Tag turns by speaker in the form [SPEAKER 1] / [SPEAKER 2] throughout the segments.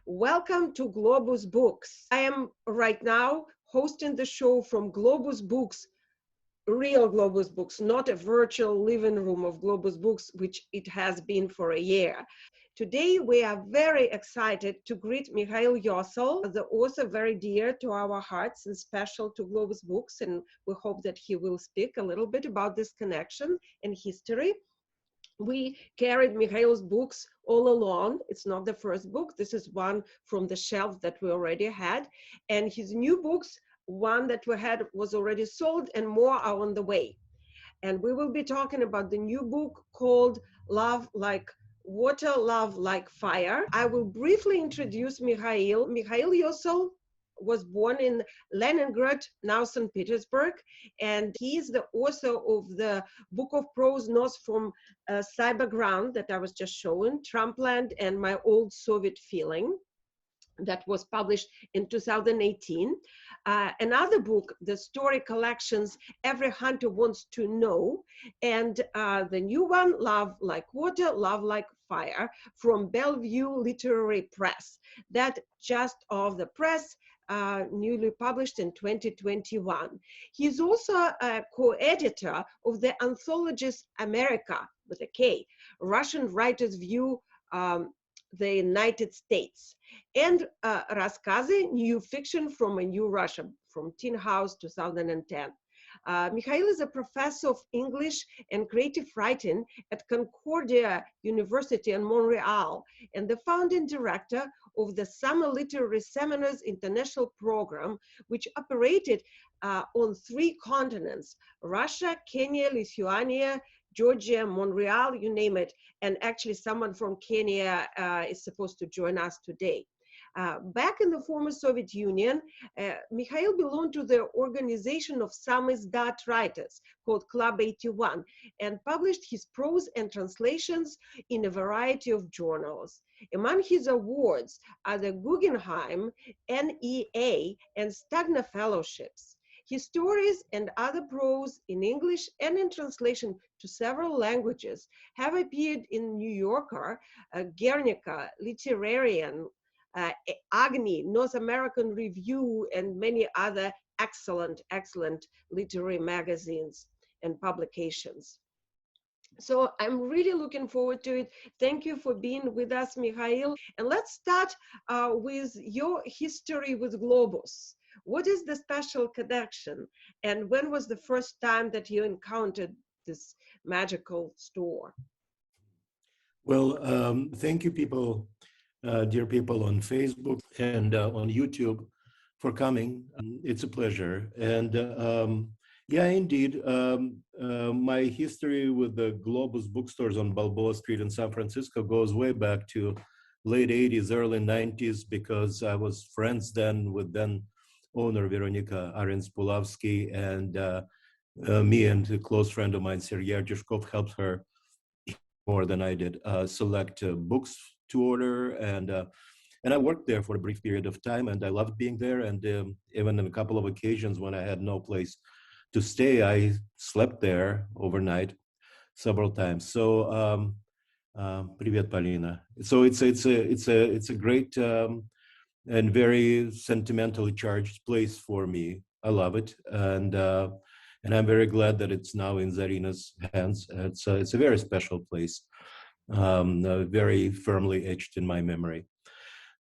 [SPEAKER 1] Welcome to Globus Books. I am right now hosting the show from Globus Books, real Globus Books, not a virtual living room of Globus Books, which it has been for a year. Today, we are very excited to greet Mikhail Iossel, the author very dear to our hearts and special to Globus Books, and we hope that he will speak a little bit about this connection and history. We carried Mikhail's books all along. It's not the first book. This is one from the shelf that we already had. And his new books, one that we had was already sold and more are on the way. And we will be talking about the new book called Love Like Water, Love Like Fire. I will briefly introduce Mikhail. Mikhail Iossel was born in Leningrad, now St. Petersburg, and he is the author of the book of prose Notes From Cyberground that I was just showing, Trumpland and My Old Soviet Feeling, that was published in 2018. Another book, the story collections Every Hunter Wants to Know, and the new one, Love Like Water, Love Like Fire, from Bellevue Literary Press. That just off the press, newly published in 2021. He's also a co-editor of the anthologies Amerika, with a K, Russian Writers View the United States, and Rasskazy, New Fiction from a New Russia, from Tin House 2010. Mikhail is a professor of English and creative writing at Concordia University in Montreal, and the founding director of the Summer Literary Seminars International Program, which operated on 3 continents: Russia, Kenya, Lithuania, Georgia, Montreal, you name it. And actually someone from Kenya is supposed to join us today. Back in the former Soviet Union, Mikhail belonged to the organization of samizdat writers called Club 81 and published his prose and translations in a variety of journals. Among his awards are the Guggenheim, NEA, and Stegner Fellowships. His stories and other prose in English and in translation to several languages have appeared in New Yorker, Guernica, Literarian, Agni, North American Review, and many other excellent literary magazines and publications. So I'm really looking forward to it. Thank you for being with us, Mikhail. And let's start with your history with Globus. What is the special connection? And when was the first time that you encountered this magical store?
[SPEAKER 2] Well, thank you, people, dear people on Facebook and on YouTube for coming. It's a pleasure. And yeah, indeed, my history with the Globus bookstores on Balboa Street in San Francisco goes way back to late 80s, early 90s, because I was friends then with then owner Veronika Arens-Pulavsky, and me and a close friend of mine, Sergei Artyshkov, helped her more than I did select books to order, and I worked there for a brief period of time, and I loved being there. And even on a couple of occasions when I had no place to stay, I slept there overnight several times. So, привет, Polina. So it's a great and very sentimentally charged place for me. I love it, and I'm very glad that it's now in Zarina's hands. It's a very special place, very firmly etched in my memory.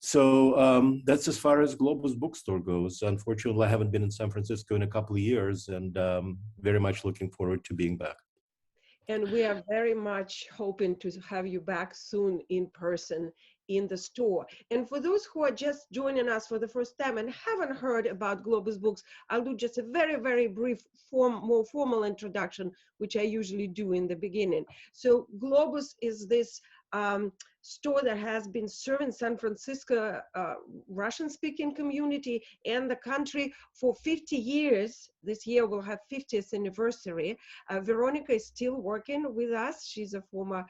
[SPEAKER 2] So that's as far as Globus bookstore goes. Unfortunately, I haven't been in San Francisco in a couple of years, and very much looking forward to being back.
[SPEAKER 1] And we are very much hoping to have you back soon in person in the store. And for those who are just joining us for the first time and haven't heard about Globus Books, I'll do just a very brief, more formal introduction, which I usually do in the beginning. So Globus is this store that has been serving San Francisco Russian-speaking community and the country for 50 years. This year we'll have 50th anniversary. Veronika is still working with us. She's a former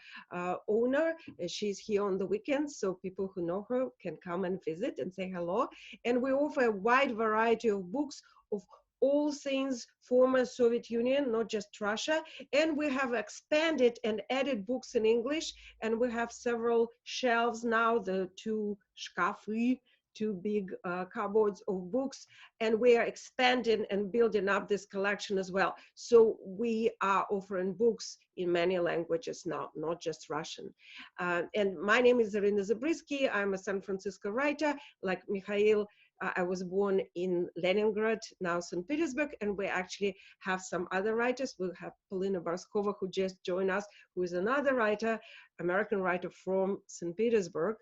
[SPEAKER 1] owner. She's here on the weekends, so people who know her can come and visit and say hello. And we offer a wide variety of books of all things former Soviet Union, not just Russia. And we have expanded and added books in English, and we have several shelves now, the two shkafy, two big cupboards of books, and we are expanding and building up this collection as well. So we are offering books in many languages now, not just Russian. And my name is Irina Zabriskie. I'm a San Francisco writer. Like Mikhail, I was born in Leningrad, now St. Petersburg, and we actually have some other writers. We have Polina Barskova, who just joined us, who is another writer, American writer from St. Petersburg.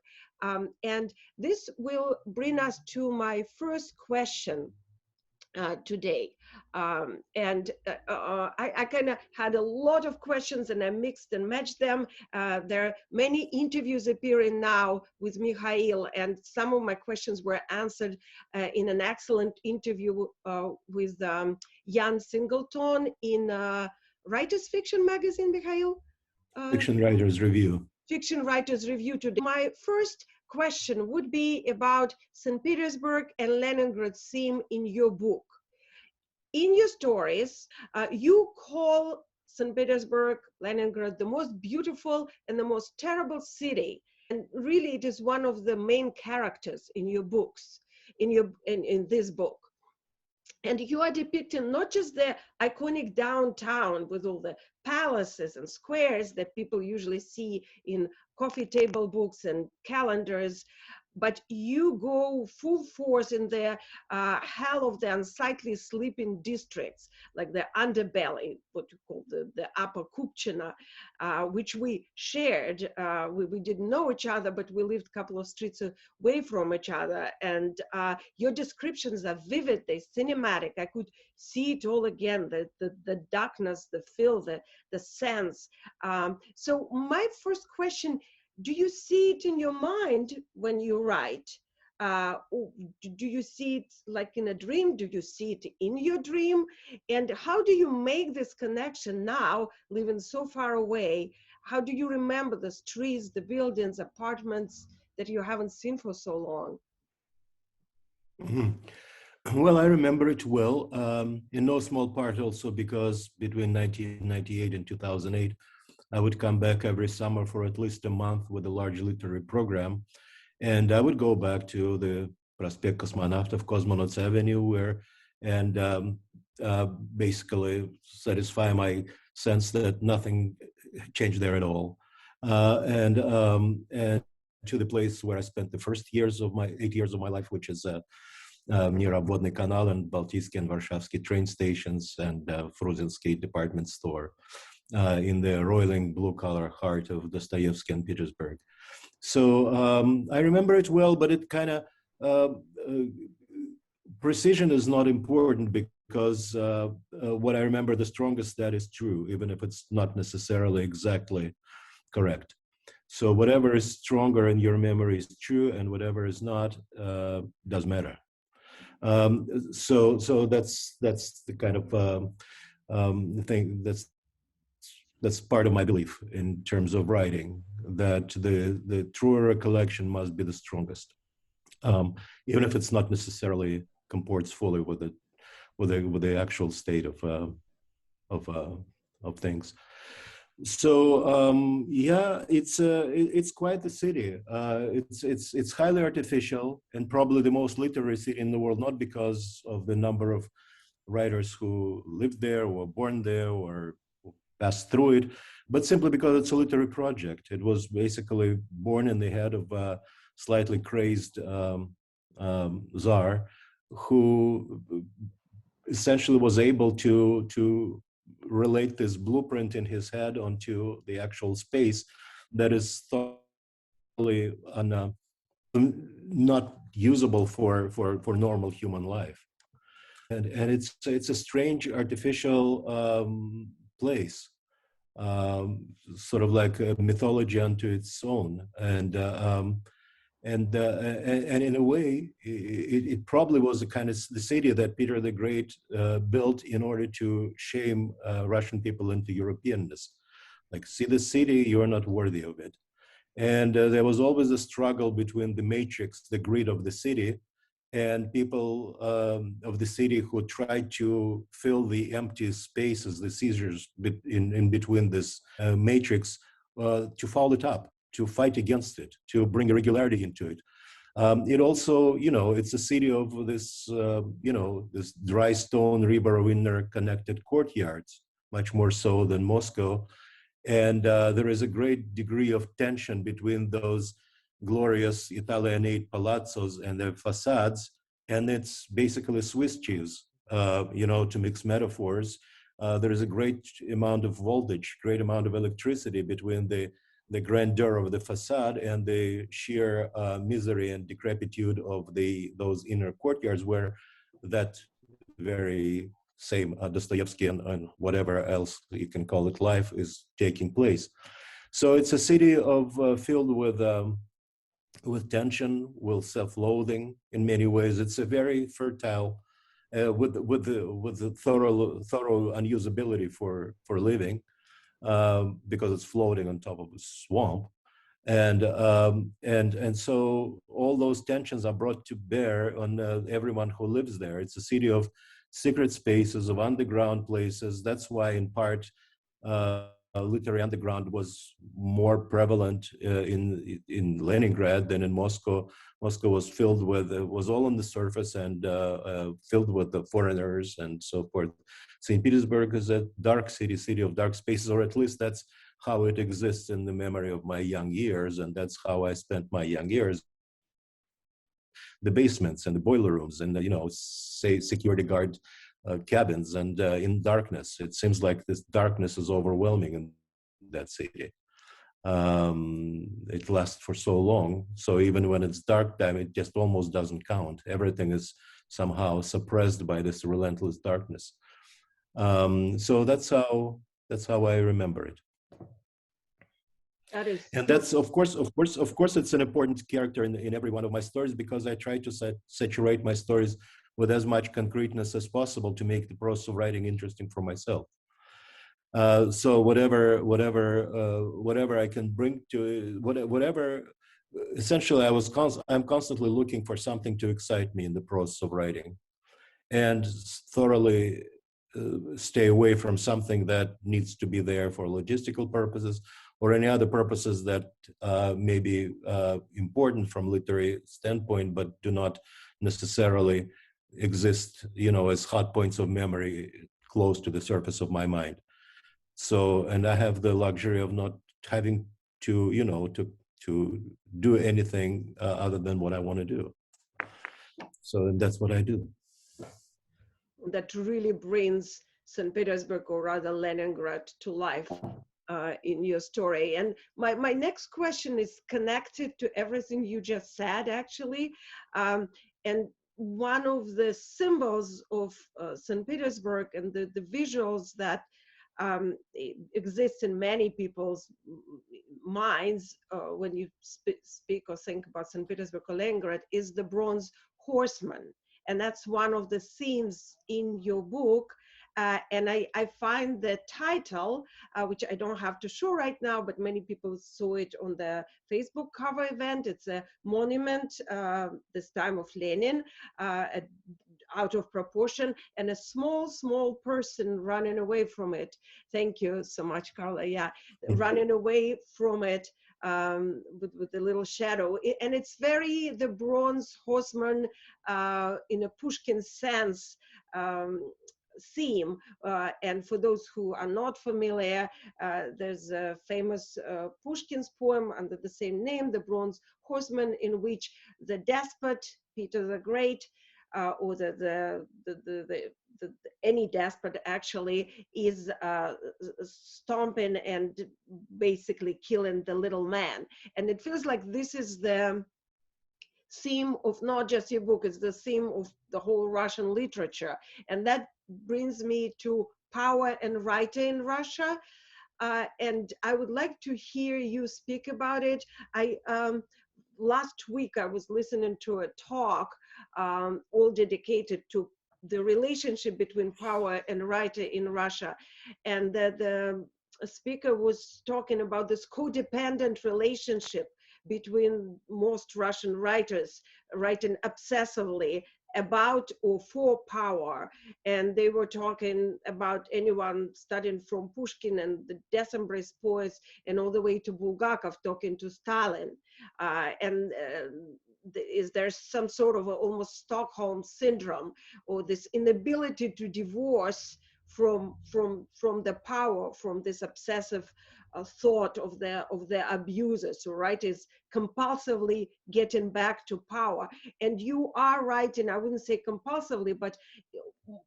[SPEAKER 1] And this will bring us to my first question today. I kind of had a lot of questions and I mixed and matched them. There are many interviews appearing now with Mikhail, and some of my questions were answered in an excellent interview with Jan Singleton in Writers Fiction magazine, Mikhail?
[SPEAKER 2] Fiction Writers Review.
[SPEAKER 1] Fiction Writers Review today. My first question would be about St. Petersburg and Leningrad theme in your book. In your stories, you call St. Petersburg, Leningrad, the most beautiful and the most terrible city. And really, it is one of the main characters in your books, in this book. And you are depicting not just the iconic downtown with all the palaces and squares that people usually see in coffee table books and calendars, but you go full force in the hell of the unsightly sleeping districts, like the underbelly, what you call the upper Kupchina, which we shared. We didn't know each other, but we lived a couple of streets away from each other. And your descriptions are vivid, they're cinematic. I could see it all again, the darkness, the feel, the sense. So my first question, do you see it in your mind when you write? Do you see it like in a dream? Do you see it in your dream? And how do you make this connection now, living so far away? How do you remember the streets, the buildings, apartments that you haven't seen for so long?
[SPEAKER 2] Well, I remember it well, in no small part also because between 1998 and 2008, I would come back every summer for at least a month with a large literary program. And I would go back to the Prospect Kosmonautov, Cosmonauts Avenue, and basically satisfy my sense that nothing changed there at all. And to the place where I spent the first 8 years of my life, which is near Obvodny Canal and Baltitsky and Warshawski train stations and Fruzensky department store. In the roiling blue-collar heart of Dostoevsky and Petersburg. So I remember it well, but it kind of, precision is not important because what I remember the strongest, that is true, even if it's not necessarily exactly correct. So whatever is stronger in your memory is true, and whatever is not does matter. So that's the kind of thing that's part of my belief in terms of writing, that the truer recollection must be the strongest, even if it's not necessarily comports fully with the actual state of things. So yeah, it's quite the city. It's highly artificial and probably the most literary city in the world, not because of the number of writers who lived there or were born there or passed through it, but simply because it's a literary project. It was basically born in the head of a slightly crazed czar who essentially was able to relate this blueprint in his head onto the actual space that is totally not usable for normal human life. And it's a strange artificial place, sort of like a mythology unto its own, and in a way, it probably was a kind of the city that Peter the Great built in order to shame Russian people into Europeanness. Like, see the city, you're not worthy of it. And there was always a struggle between the matrix, the grid of the city, and people of the city who tried to fill the empty spaces, the seizures in between this matrix, to foul it up, to fight against it, to bring irregularity into it. It also, it's a city of this, this dry stone river interconnected courtyards, much more so than Moscow. And there is a great degree of tension between those glorious Italianate palazzos and their facades. And it's basically Swiss cheese, to mix metaphors. There is a great amount of voltage, great amount of electricity between the grandeur of the facade and the sheer misery and decrepitude of those inner courtyards, where that very same Dostoevsky and whatever else you can call it life is taking place. So it's a city filled with tension, with self-loathing in many ways. It's a very fertile, with the thorough unusability for living, because it's floating on top of a swamp. And so all those tensions are brought to bear on everyone who lives there. It's a city of secret spaces, of underground places. That's why, in part, literary underground was more prevalent in Leningrad than in Moscow. Moscow was filled with, was all on the surface and filled with the foreigners and so forth. St. Petersburg is a dark city, city of dark spaces, or at least that's how it exists in the memory of my young years, and that's how I spent my young years. The basements and the boiler rooms and say security guard cabins and in darkness. It seems like this darkness is overwhelming in that city. It lasts for so long, so even when it's dark time, it just almost doesn't count. Everything is somehow suppressed by this relentless darkness. So that's how I remember it.
[SPEAKER 1] That is,
[SPEAKER 2] and that's of course, it's an important character in every one of my stories, because I try to saturate my stories with as much concreteness as possible to make the process of writing interesting for myself. So whatever I can bring to whatever. Essentially, I'm constantly looking for something to excite me in the process of writing, and thoroughly stay away from something that needs to be there for logistical purposes or any other purposes that may be important from literary standpoint, but do not necessarily exist, as hot points of memory close to the surface of my mind. So, and I have the luxury of not having to, to do anything other than what I want to do. So, and that's what I do.
[SPEAKER 1] That really brings St. Petersburg, or rather Leningrad, to life in your story. And my next question is connected to everything you just said, actually. And one of the symbols of St. Petersburg and the visuals that exist in many people's minds when you speak or think about St. Petersburg or Leningrad is the Bronze Horseman. And that's one of the themes in your book. And I find the title, which I don't have to show right now, but many people saw it on the Facebook cover event. It's a monument, this time of Lenin, out of proportion, and a small person running away from it. Thank you so much, Carla. Yeah, running away from it with a little shadow. And it's very the Bronze Horseman in a Pushkin sense theme. And for those who are not familiar, there's a famous Pushkin's poem under the same name, The Bronze Horseman, in which the despot, Peter the Great, or any despot actually is stomping and basically killing the little man. And it feels like this is the theme of not just your book, it's the theme of the whole Russian literature. And that brings me to power and writing in Russia. And I would like to hear you speak about it. Last week I was listening to a talk all dedicated to the relationship between power and writing in Russia. And the speaker was talking about this codependent relationship between most Russian writers writing obsessively about or for power. And they were talking about anyone studying from Pushkin and the Decembrist poets and all the way to Bulgakov talking to Stalin. Is there some sort of almost Stockholm syndrome, or this inability to divorce from the power, from this obsessive thought of the abusers, who is compulsively getting back to power. And you are writing, I wouldn't say compulsively, but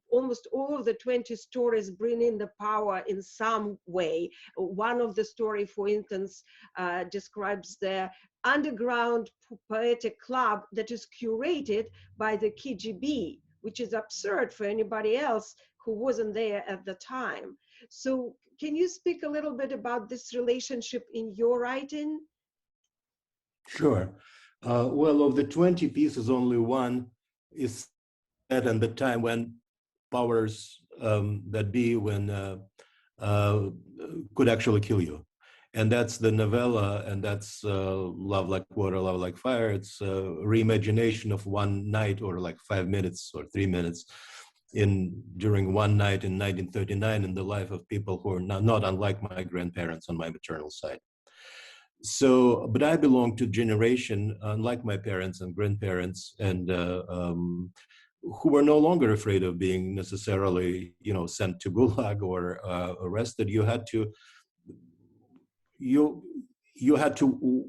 [SPEAKER 1] almost all of the 20 stories bring in the power in some way. One of the story, for instance, describes the underground poetic club that is curated by the KGB, which is absurd for anybody else who wasn't there at the time. So can you speak a little bit about this relationship in your writing?
[SPEAKER 2] Sure. Well, of the 20 pieces, only one is set in the time when powers that be could actually kill you. And that's the novella, and that's Love Like Water, Love Like Fire. It's a reimagination of one night, or like 5 minutes or 3 minutes during one night in 1939 in the life of people who are not unlike my grandparents on my maternal side. So, but I belong to a generation, unlike my parents and grandparents, and who were no longer afraid of being necessarily, sent to Gulag or arrested. You had to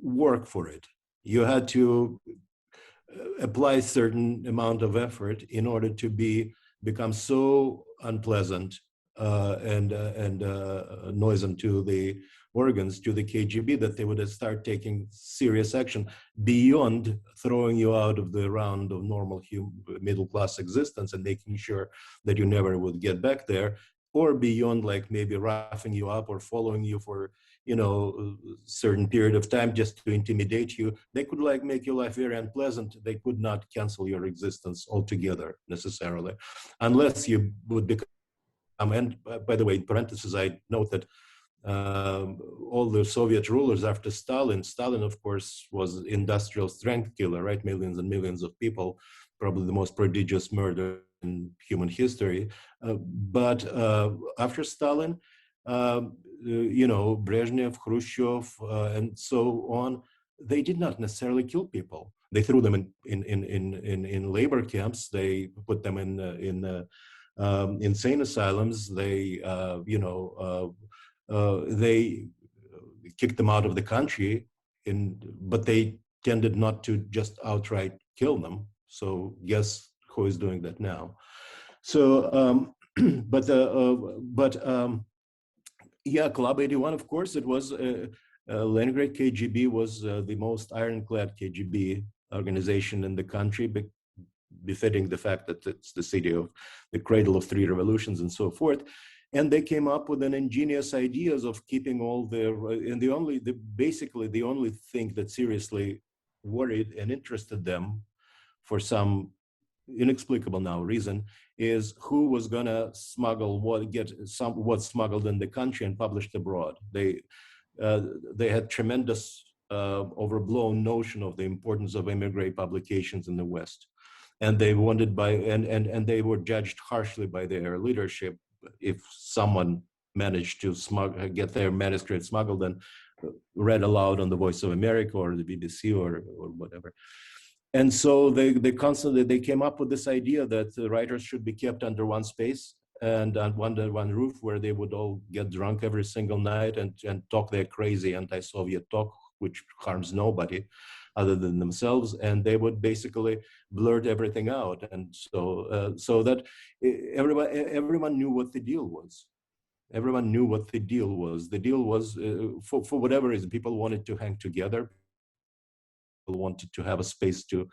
[SPEAKER 2] work for it. You had to apply certain amount of effort in order to become so unpleasant and noisome to the organs, to the KGB, that they would start taking serious action beyond throwing you out of the round of normal middle-class existence and making sure that you never would get back there, or beyond like maybe roughing you up or following you for a certain period of time just to intimidate you. They could like make your life very unpleasant. They could not cancel your existence altogether necessarily, unless you would become, and by the way, in parentheses, I note that all the Soviet rulers after Stalin, of course, was industrial strength killer, right? Millions and millions of people, probably the most prodigious murder in human history. But after Stalin, Brezhnev, Khrushchev, and so on, they did not necessarily kill people. They threw them in labor camps. They put them in insane asylums. They they kicked them out of the country, but they tended not to just outright kill them. So guess who is doing that now? So, yeah, Club 81, of course, it was Leningrad KGB was the most ironclad KGB organization in the country, befitting the fact that it's the city of the cradle of three revolutions and so forth. And they came up with an ingenious ideas of keeping all basically the only thing that seriously worried and interested them for some inexplicable now reason is who was gonna smuggle what's smuggled in the country and published abroad. They had tremendous overblown notion of the importance of emigre publications in the West, and they wanted and they were judged harshly by their leadership if someone managed to get their manuscript smuggled and read aloud on the Voice of America or the BBC or whatever. And so they came up with this idea that the writers should be kept under one space and under one roof, where they would all get drunk every single night and talk their crazy anti-Soviet talk, which harms nobody other than themselves, and they would basically blurt everything out. And so that everyone knew what the deal was. Everyone knew what the deal was. The deal was, for whatever reason, people wanted to hang together. People wanted to have a space to,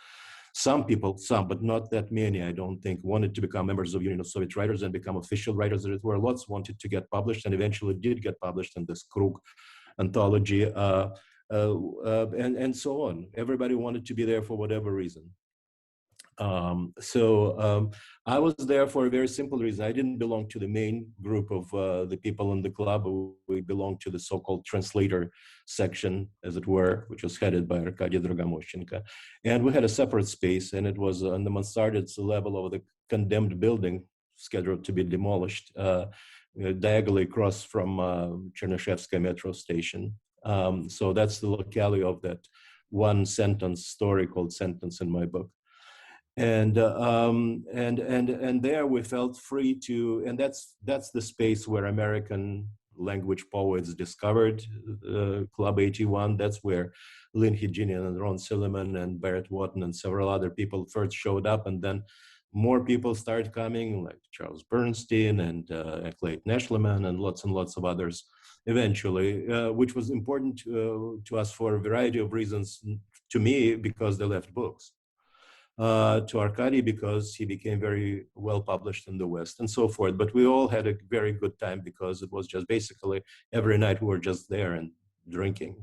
[SPEAKER 2] some, but not that many, I don't think, wanted to become members of Union of Soviet Writers and become official writers, as it were. Lots wanted to get published and eventually did get published in this Krug anthology, and so on. Everybody wanted to be there for whatever reason. I was there for a very simple reason. I didn't belong to the main group of the people in the club. We belonged to the so-called translator section, as it were, which was headed by Arkady Dragomoshenko. And we had a separate space, and it was on the mansarded level of the condemned building, scheduled to be demolished, diagonally across from Chernyshevskaya metro station. So that's the locality of that one sentence story called Sentence in my book. And there we felt free to, and that's the space where American language poets discovered Club 81. That's where Lynn Hijinian and Ron Silliman and Barrett Watton and several other people first showed up, and then more people started coming, like Charles Bernstein and Clayton Eschliman and lots of others eventually, which was important to us for a variety of reasons. To me, because they left books. To Arkady because he became very well published in the West and so forth. But we all had a very good time because it was just basically every night we were just there and drinking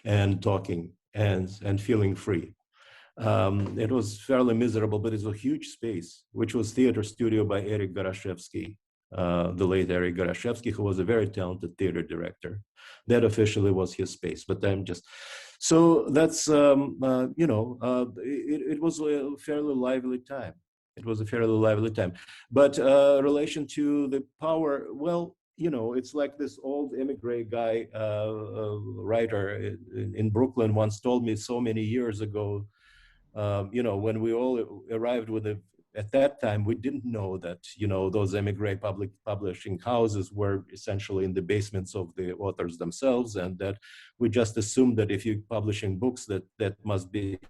[SPEAKER 2] and talking and feeling free. It was fairly miserable, but it's a huge space, which was theater studio by Eric Garashevsky, the late Eric Garashevsky, who was a very talented theater director. That officially was his space, but I'm just... So that's, it was a fairly lively time. It was a fairly lively time. But relation to the power, well, it's like this old emigre guy, writer in Brooklyn once told me so many years ago, when we all arrived with at that time, we didn't know that, those emigre public publishing houses were essentially in the basements of the authors themselves, and that we just assumed that if you're publishing books, that must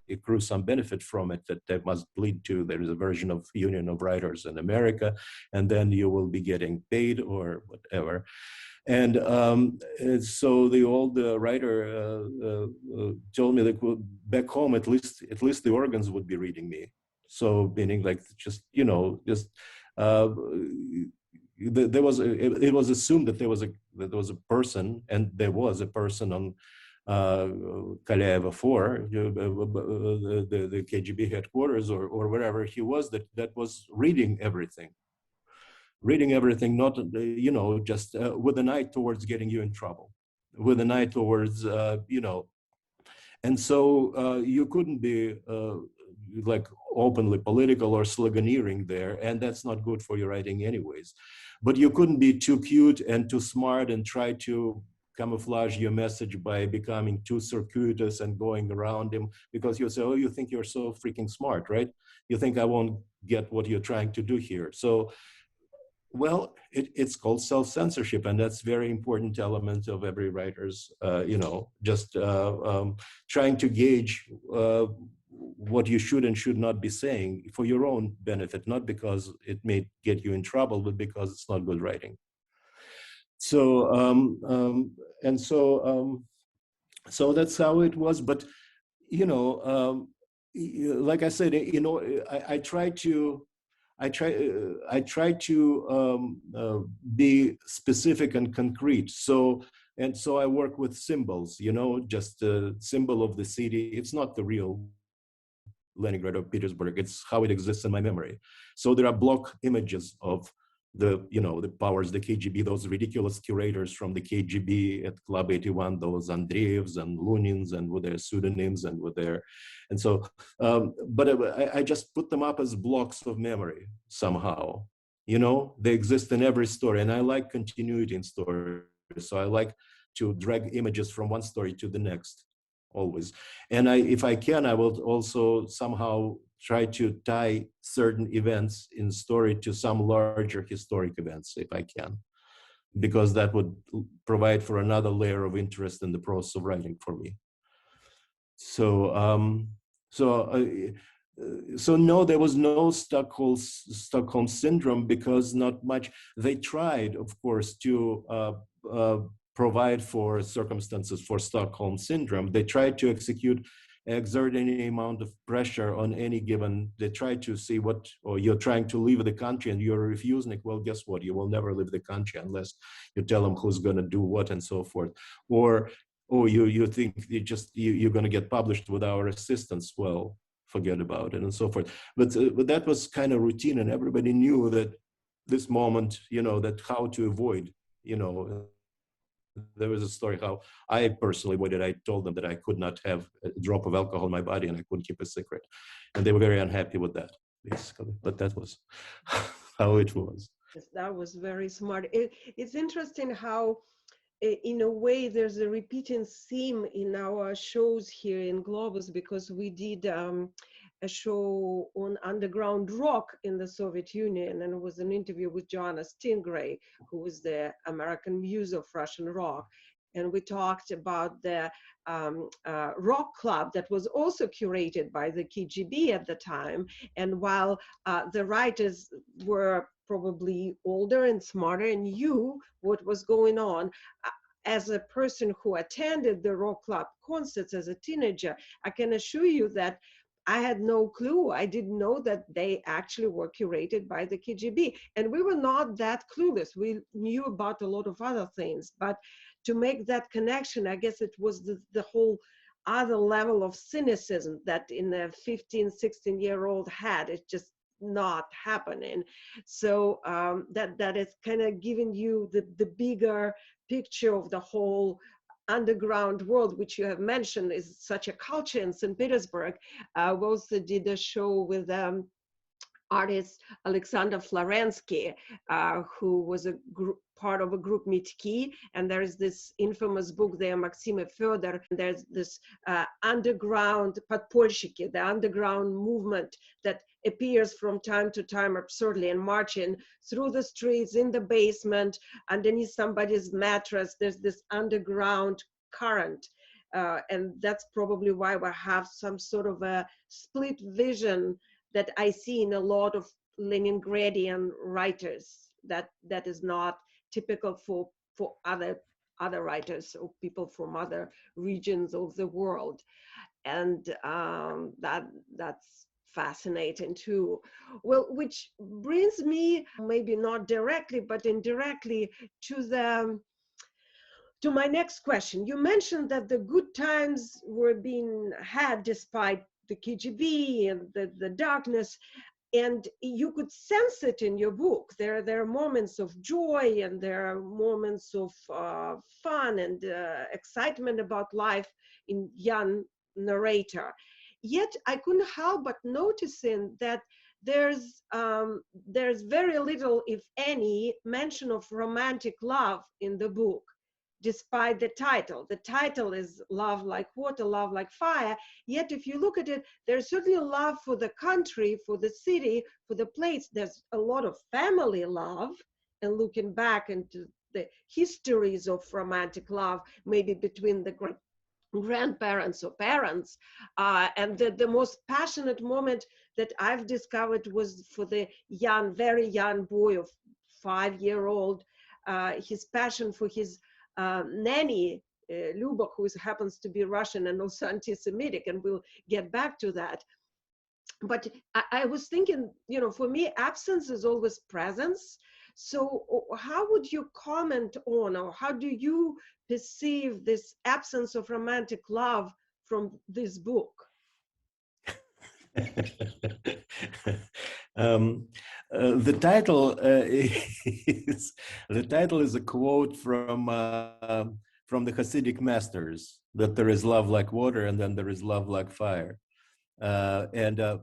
[SPEAKER 2] accrue some benefit from it, that must lead to, there is a version of Union of Writers in America, and then you will be getting paid or whatever. And so the old writer told me that back home, at least the organs would be reading me. So meaning like there was it was assumed that there was a person, and there was a person on Kalaeva 4, the KGB headquarters or wherever he was, that was reading everything, not just with an eye towards getting you in trouble, with an eye towards and so you couldn't be like openly political or sloganeering there, and that's not good for your writing anyways. But you couldn't be too cute and too smart and try to camouflage your message by becoming too circuitous and going around him, because you say, oh, you think you're so freaking smart, right? You think I won't get what you're trying to do here. So, well, it's called self-censorship, and that's very important element of every writer's, just trying to gauge what you should and should not be saying for your own benefit, not because it may get you in trouble, but because it's not good writing. So, so that's how it was. But, like I said, I try to be specific and concrete. So I work with symbols, just a symbol of the city. It's not the real Leningrad or Petersburg. It's how it exists in my memory. So there are block images of the powers, the KGB, those ridiculous curators from the KGB at Club 81, those Andreevs and Lunins, and with their pseudonyms and with their, and so, but I just put them up as blocks of memory somehow. They exist in every story, and I like continuity in stories. So I like to drag images from one story to the next, always. And if I can, I will also somehow try to tie certain events in story to some larger historic events, if I can, because that would provide for another layer of interest in the process of writing for me. So, so no, there was no Stockholm syndrome, because not much. They tried, of course, to provide for circumstances for Stockholm syndrome. They tried to exert any amount of pressure on any given, they try to see or you're trying to leave the country and you're refusing, well, guess what? You will never leave the country unless you tell them who's going to do what and so forth. Or you think you're going to get published with our assistance. Well, forget about it and so forth. But that was kind of routine, and everybody knew that this moment, that how to avoid, there was a story how I personally avoided. I told them that I could not have a drop of alcohol in my body and I couldn't keep a secret. And they were very unhappy with that, basically. But that was how it was.
[SPEAKER 1] Yes, that was very smart. It's interesting how, in a way, there's a repeating theme in our shows here in Globus, because we did a show on underground rock in the Soviet Union, and it was an interview with Joanna Stingray, who was the American muse of Russian rock. And we talked about the rock club that was also curated by the KGB at the time. And while the writers were probably older and smarter and knew what was going on, as a person who attended the rock club concerts as a teenager, I can assure you that I had no clue. I didn't know that they actually were curated by the KGB. And we were not that clueless. We knew about a lot of other things. But to make that connection, I guess it was the whole other level of cynicism that in a 15, 16-year-old had. It's just not happening. So that is kind of giving you the bigger picture of the whole underground world, which you have mentioned is such a culture in St. Petersburg. We also did a show with artist Alexander Florensky, who was a part of a group Mitki, and there is this infamous book there, Maxime Fedor. There's this underground podpolshiki, the underground movement that appears from time to time absurdly and marching through the streets, in the basement, underneath somebody's mattress. There's this underground current. And that's probably why we have some sort of a split vision that I see in a lot of Leningradian writers that is not typical for other writers or people from other regions of the world. And that's fascinating too. Well, which brings me, maybe not directly, but indirectly, to my next question. You mentioned that the good times were being had despite the KGB and the darkness, and you could sense it in your book. There are moments of joy, and there are moments of fun and excitement about life in young narrator. Yet I couldn't help but noticing that there's very little, if any, mention of romantic love in the book, despite the title. The title is Love Like Water, Love Like Fire. Yet if you look at it, there's certainly a love for the country, for the city, for the place. There's a lot of family love, and looking back into the histories of romantic love, maybe between the grandparents or parents. And the most passionate moment that I've discovered was for the very young boy of 5-year-old, his passion for his nanny, Luba, who happens to be Russian and also anti-Semitic, and we'll get back to that. But I was thinking, for me, absence is always presence. So how would you comment on, or how do you perceive this absence of romantic love from this book?
[SPEAKER 2] The title is a quote from the Hasidic masters, that there is love like water and then there is love like fire, and there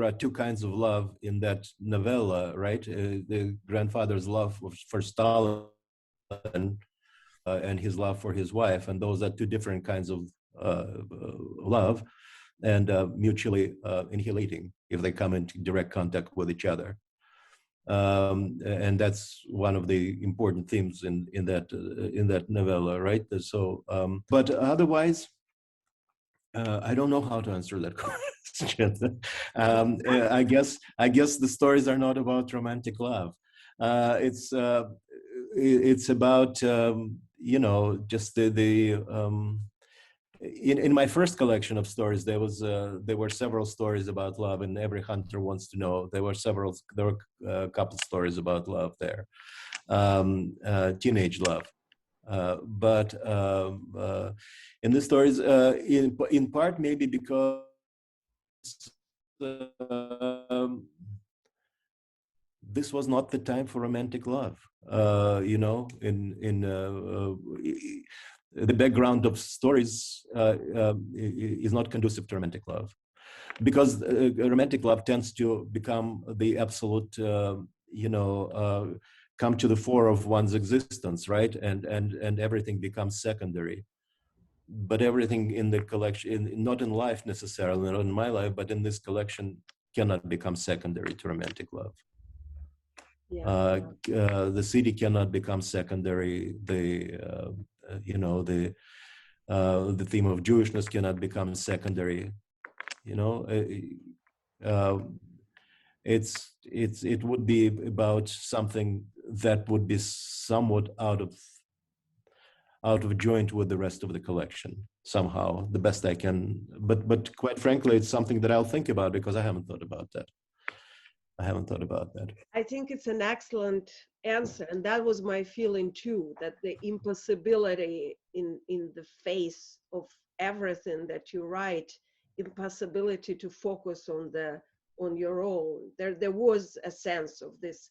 [SPEAKER 2] are two kinds of love in that novella, right? The grandfather's love for Stalin and his love for his wife, and those are two different kinds of love, and mutually annihilating if they come into direct contact with each other. And that's one of the important themes in that novella, right? So, but otherwise, I don't know how to answer that question. I guess the stories are not about romantic love. It's about just in my first collection of stories, there were several stories about love, and Every Hunter Wants to Know. There were a couple stories about love there, teenage love, But in the stories, in part maybe because this was not the time for romantic love. You know, the background of stories is not conducive to romantic love, because romantic love tends to become the absolute, come to the fore of one's existence, right? And everything becomes secondary. But everything in the collection, not in life necessarily, not in my life, but in this collection, cannot become secondary to romantic love.
[SPEAKER 1] Yeah.
[SPEAKER 2] The city cannot become secondary. The theme of Jewishness cannot become secondary. You know, it would be about something that would be somewhat out of joint with the rest of the collection somehow, the best I can. But quite frankly, it's something that I'll think about, because I haven't thought about that.
[SPEAKER 1] I think it's an excellent answer, and that was my feeling too, that the impossibility in the face of everything that you write, impossibility to focus on your own. There was a sense of this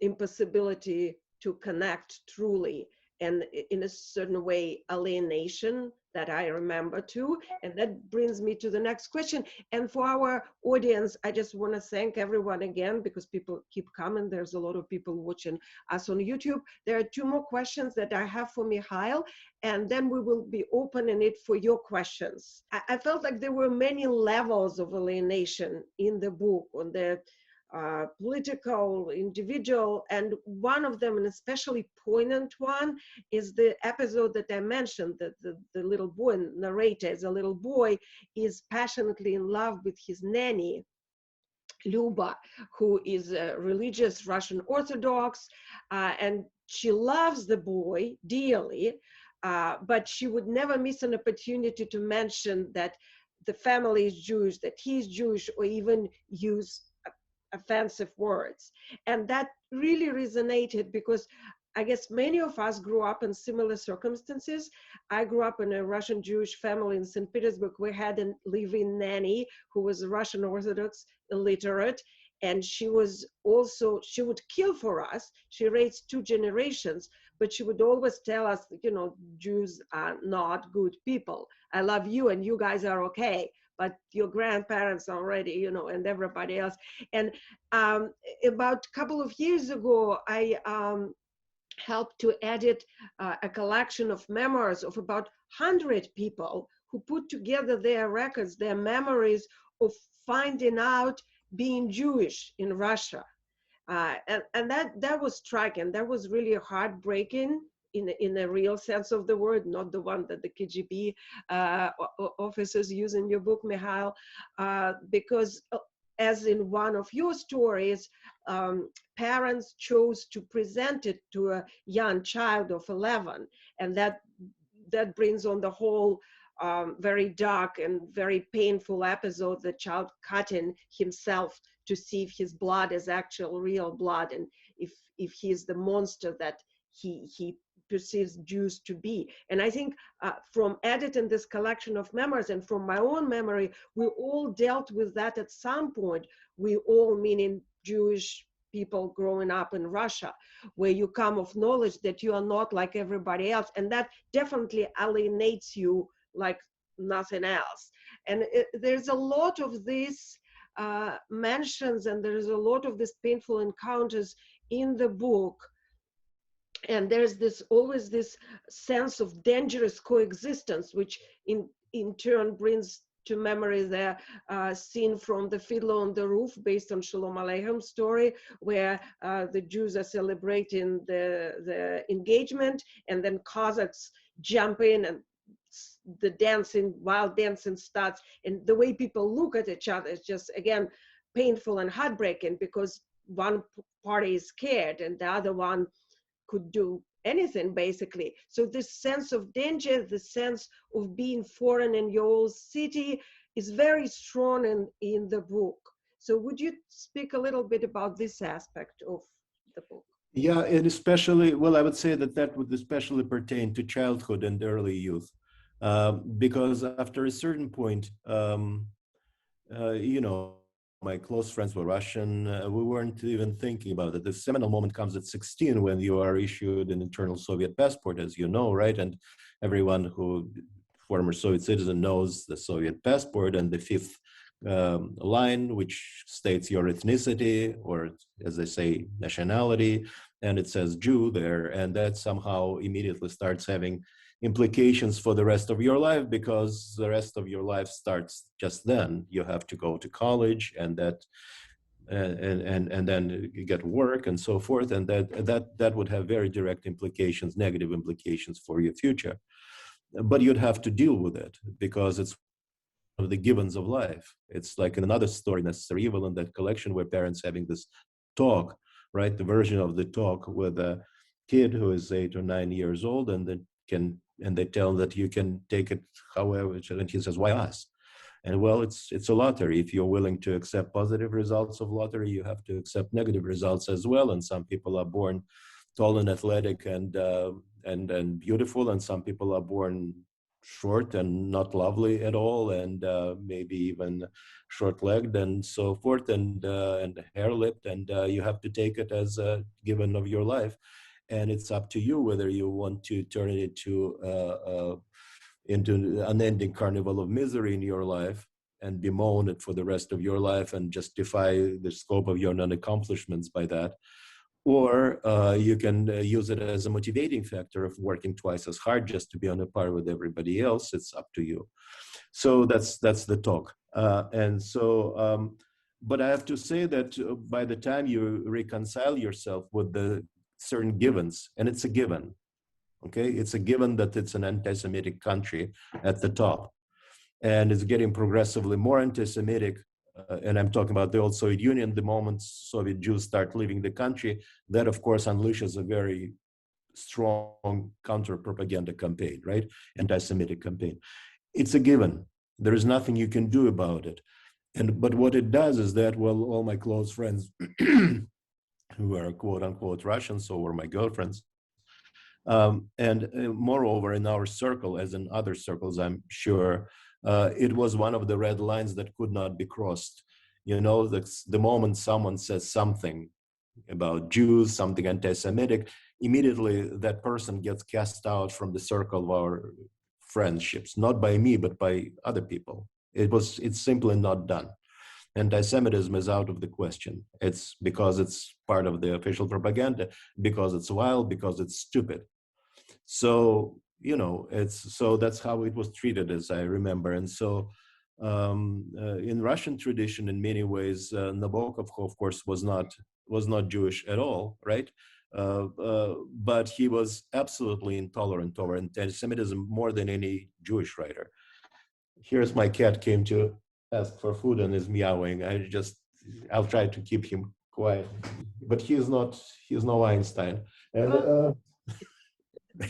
[SPEAKER 1] impossibility to connect truly, and in a certain way alienation that I remember too. And that brings me to the next question. And for our audience, I just want to thank everyone again, because people keep coming. There's a lot of people watching us on YouTube. There are two more questions that I have for Mikhail, and then we will be opening it for your questions. I felt like there were many levels of alienation in the book, on the political, individual, and one of them, an especially poignant one, is the episode that I mentioned, that the little boy, narrator as a little boy, is passionately in love with his nanny, Luba, who is a religious Russian Orthodox, and she loves the boy dearly, but she would never miss an opportunity to mention that the family is Jewish, that he's Jewish, or even use offensive words. And that really resonated, because I guess many of us grew up in similar circumstances. I grew up in a Russian Jewish family in St. Petersburg. We had a live-in nanny who was a Russian Orthodox, illiterate, and she would kill for us. She raised 2 generations, but she would always tell us, Jews are not good people. I love you and you guys are okay, but your grandparents already, and everybody else. And about a couple of years ago, I helped to edit a collection of memoirs of about 100 people who put together their records, their memories of finding out being Jewish in Russia. And that was striking. That was really heartbreaking in a real sense of the word, not the one that the KGB officers use in your book, Mikhail, because as in one of your stories, parents chose to present it to a young child of 11, and that brings on the whole very dark and very painful episode, the child cutting himself to see if his blood is actual real blood, and if he is the monster that he perceives Jews to be. And I think from editing this collection of memoirs and from my own memory, we all dealt with that at some point. We all, meaning Jewish people growing up in Russia, where you come of knowledge that you are not like everybody else, and that definitely alienates you like nothing else. And there's a lot of these mentions, and there's a lot of these painful encounters in the book. And there's always this sense of dangerous coexistence, which in turn brings to memory the scene from The Fiddler on the Roof, based on Shalom Aleicham's story, where the Jews are celebrating the engagement, and then Cossacks jump in, and the wild dancing starts. And the way people look at each other is just, again, painful and heartbreaking, because one party is scared and the other one could do anything, basically. So this sense of danger, the sense of being foreign in your own city, is very strong in the book. So would you speak a little bit about this aspect of the book?
[SPEAKER 2] Yeah, and especially, well, I would say that that would especially pertain to childhood and early youth, because after a certain point, you know, my close friends were Russian. We weren't even thinking about it. The seminal moment comes at 16 when you are issued an internal Soviet passport, as you know, right? And everyone who former Soviet citizen knows the Soviet passport and the fifth line, which states your ethnicity, or as they say, nationality, and it says Jew there, and that somehow immediately starts having implications for the rest of your life, because the rest of your life starts just then. You have to go to college, and that and then you get work and so forth, and that would have very direct implications, negative implications for your future. But you'd have to deal with it because it's one of the givens of life. It's like in another story, Necessary Evil, in that collection, where parents having this talk, right, the version of the talk with a kid who is 8 or 9 years old, and then and they tell him that you can take it however, and he says, why us? And well, it's a lottery. If you're willing to accept positive results of lottery, you have to accept negative results as well. And some people are born tall and athletic and beautiful, and some people are born short and not lovely at all, and maybe even short-legged and so forth, and hair-lipped, and you have to take it as a given of your life. And it's up to you whether you want to turn it into an unending carnival of misery in your life and bemoan it for the rest of your life and justify the scope of your non-accomplishments by that. Or you can use it as a motivating factor of working twice as hard just to be on a par with everybody else. It's up to you. So that's the talk. But I have to say that by the time you reconcile yourself with the certain givens, and it's a given, okay? It's a given that it's an anti-Semitic country at the top, and it's getting progressively more anti-Semitic. And I'm talking about the old Soviet Union. The moment Soviet Jews start leaving the country, that of course unleashes a very strong counter-propaganda campaign, right? Anti-Semitic campaign. It's a given. There is nothing you can do about it. But what it does is that, well, all my close friends who are quote unquote Russian, so were my girlfriends. And moreover, in our circle, as in other circles, I'm sure, it was one of the red lines that could not be crossed. You know, the moment someone says something about Jews, something anti-Semitic, immediately that person gets cast out from the circle of our friendships, not by me, but by other people. It's simply not done. Anti-Semitism is out of the question. It's because it's part of the official propaganda, because it's wild, because it's stupid. So, you know, so that's how it was treated, as I remember. And so in Russian tradition, in many ways, Nabokov, of course, was not Jewish at all, right? But he was absolutely intolerant over anti-Semitism more than any Jewish writer. Here's my cat came to ask for food and is meowing. I'll try to keep him quiet, but he's no Einstein. And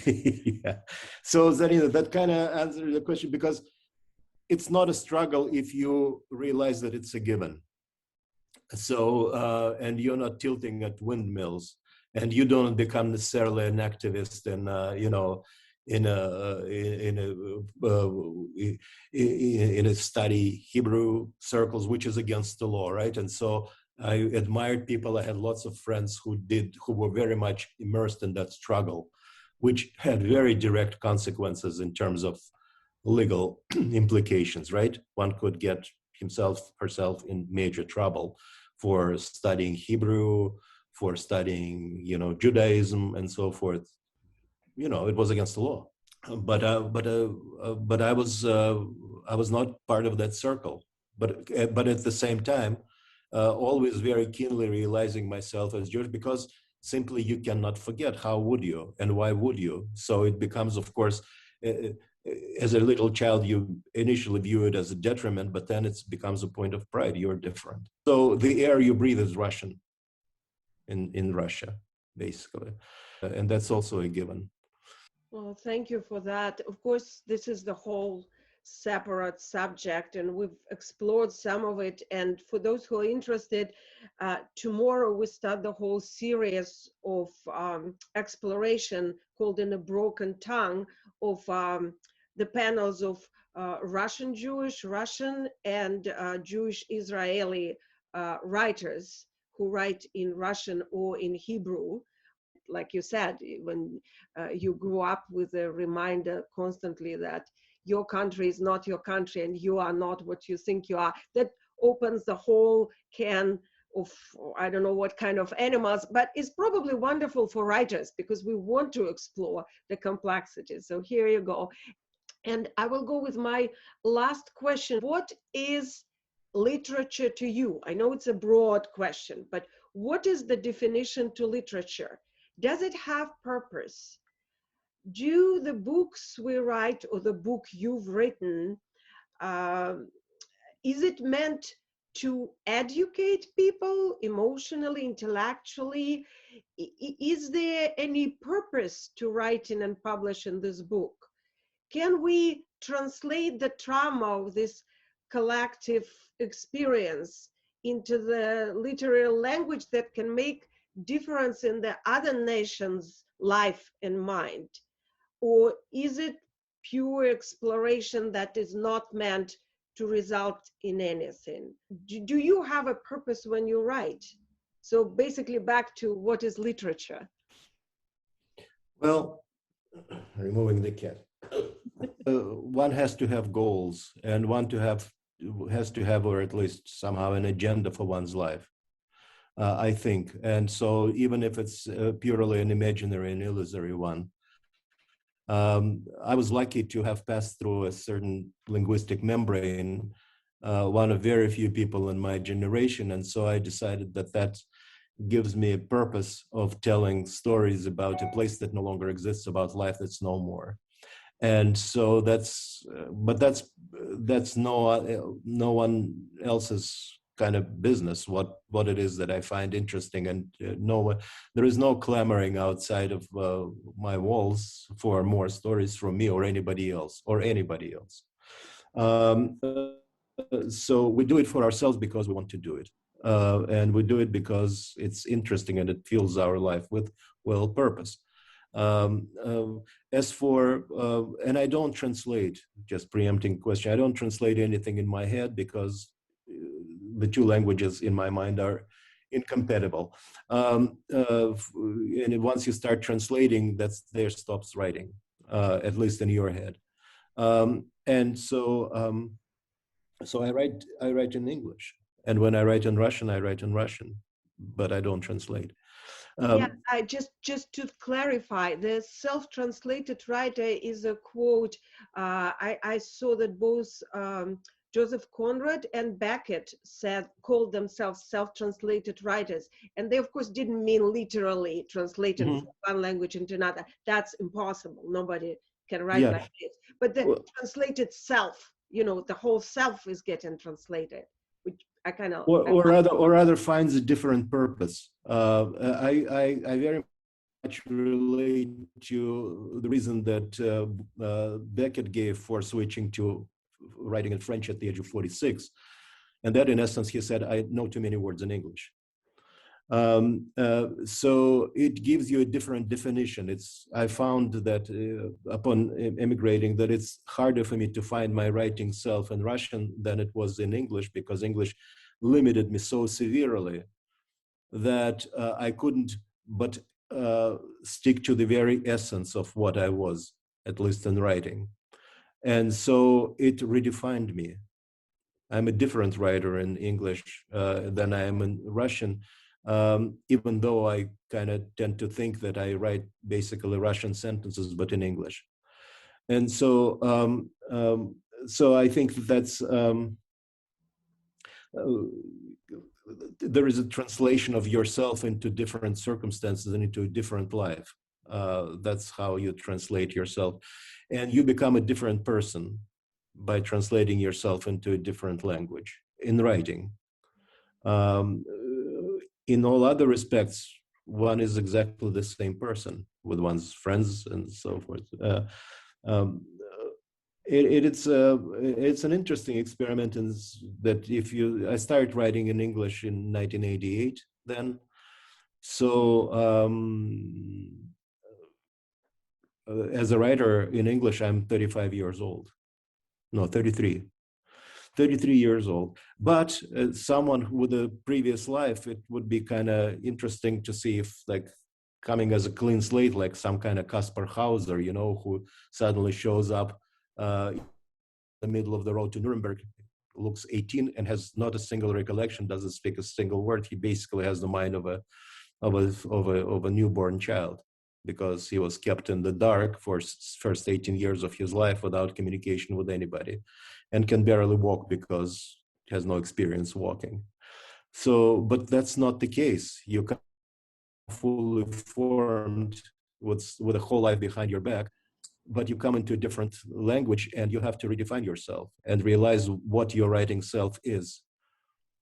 [SPEAKER 2] yeah. So Zarina, that kind of answers the question, because it's not a struggle if you realize that it's a given. So, and you're not tilting at windmills, and you don't become necessarily an activist in a study Hebrew circles, which is against the law, right? And so I admired people. I had lots of friends who were very much immersed in that struggle, which had very direct consequences in terms of legal implications, right? One could get herself in major trouble for studying Hebrew, for studying, Judaism and so forth. It was against the law. But I was not part of that circle. But at the same time, always very keenly realizing myself as Jewish, because simply you cannot forget. How would you, and why would you? So it becomes, of course, as a little child, you initially view it as a detriment, but then it becomes a point of pride. You're different. So the air you breathe is Russian in Russia, basically. And that's also a given.
[SPEAKER 1] Well, thank you for that. Of course, this is the whole separate subject, and we've explored some of it. And for those who are interested, tomorrow we start the whole series of exploration called In a Broken Tongue of the panels of Russian Jewish, Russian, and Jewish Israeli writers who write in Russian or in Hebrew. Like you said, when you grew up with a reminder constantly that your country is not your country and you are not what you think you are, that opens the whole can of, I don't know what kind of animals, but it's probably wonderful for writers because we want to explore the complexities. So here you go. And I will go with my last question. What is literature to you? I know it's a broad question, but what is the definition to literature? Does it have purpose? Do the books we write or the book you've written, is it meant to educate people emotionally, intellectually? Is there any purpose to writing and publishing this book? Can we translate the trauma of this collective experience into the literary language that can make difference in the other nation's life and mind? Or is it pure exploration that is not meant to result in anything? Do you have a purpose when you write? So basically back to what is literature?
[SPEAKER 2] Well, removing the cat. One has to have goals, and one has to have, or at least somehow, an agenda for one's life, I think. And so even if it's purely an imaginary and illusory one, I was lucky to have passed through a certain linguistic membrane, one of very few people in my generation. And so I decided that that gives me a purpose of telling stories about a place that no longer exists, about life that's no more. And so that's no one else's kind of business, what it is that I find interesting. And there is no clamoring outside of my walls for more stories from me or anybody else. So we do it for ourselves because we want to do it. And we do it because it's interesting and it fills our life with, well, purpose. As for, and I don't translate, just preempting question, I don't translate anything in my head because the two languages in my mind are incompatible. And once you start translating, there stops writing, at least in your head. And so, so I write in English. And when I write in Russian, I write in Russian, but I don't translate.
[SPEAKER 1] Yeah, I just to clarify, the self-translated writer is a quote. I saw that both Joseph Conrad and Beckett called themselves self-translated writers, and they of course didn't mean literally translated from one language into another. That's impossible. Nobody can write like this. But the translated self, you know, the whole self is getting translated, which I kind of
[SPEAKER 2] or rather finds a different purpose. I very much relate to the reason that Beckett gave for switching to writing in French at the age of 46, and that in essence he said, I know too many words in English. So it gives you a different definition. I found that upon emigrating that it's harder for me to find my writing self in Russian than it was in English, because English limited me so severely that I couldn't but stick to the very essence of what I was, at least in writing. And so it redefined me. I'm a different writer in English than I am in Russian. Even though I kind of tend to think that I write basically Russian sentences, but in English. And so, so I think that's, there is a translation of yourself into different circumstances and into a different life. That's how you translate yourself. And you become a different person by translating yourself into a different language in writing. In all other respects, one is exactly the same person with one's friends and so forth. It's an interesting experiment in that I started writing in English in 1988 then. So as a writer in English, I'm 35 years old. No, 33. 33 years old. But someone with a previous life, it would be kind of interesting to see if, like, coming as a clean slate, like some kind of Kaspar Hauser, you know, who suddenly shows up in the middle of the road to Nuremberg, looks 18 and has not a single recollection, doesn't speak a single word. He basically has the mind of a newborn child, because he was kept in the dark for first 18 years of his life without communication with anybody, and can barely walk because he has no experience walking. So, but that's not the case. You come fully formed with a whole life behind your back, but you come into a different language and you have to redefine yourself and realize what your writing self is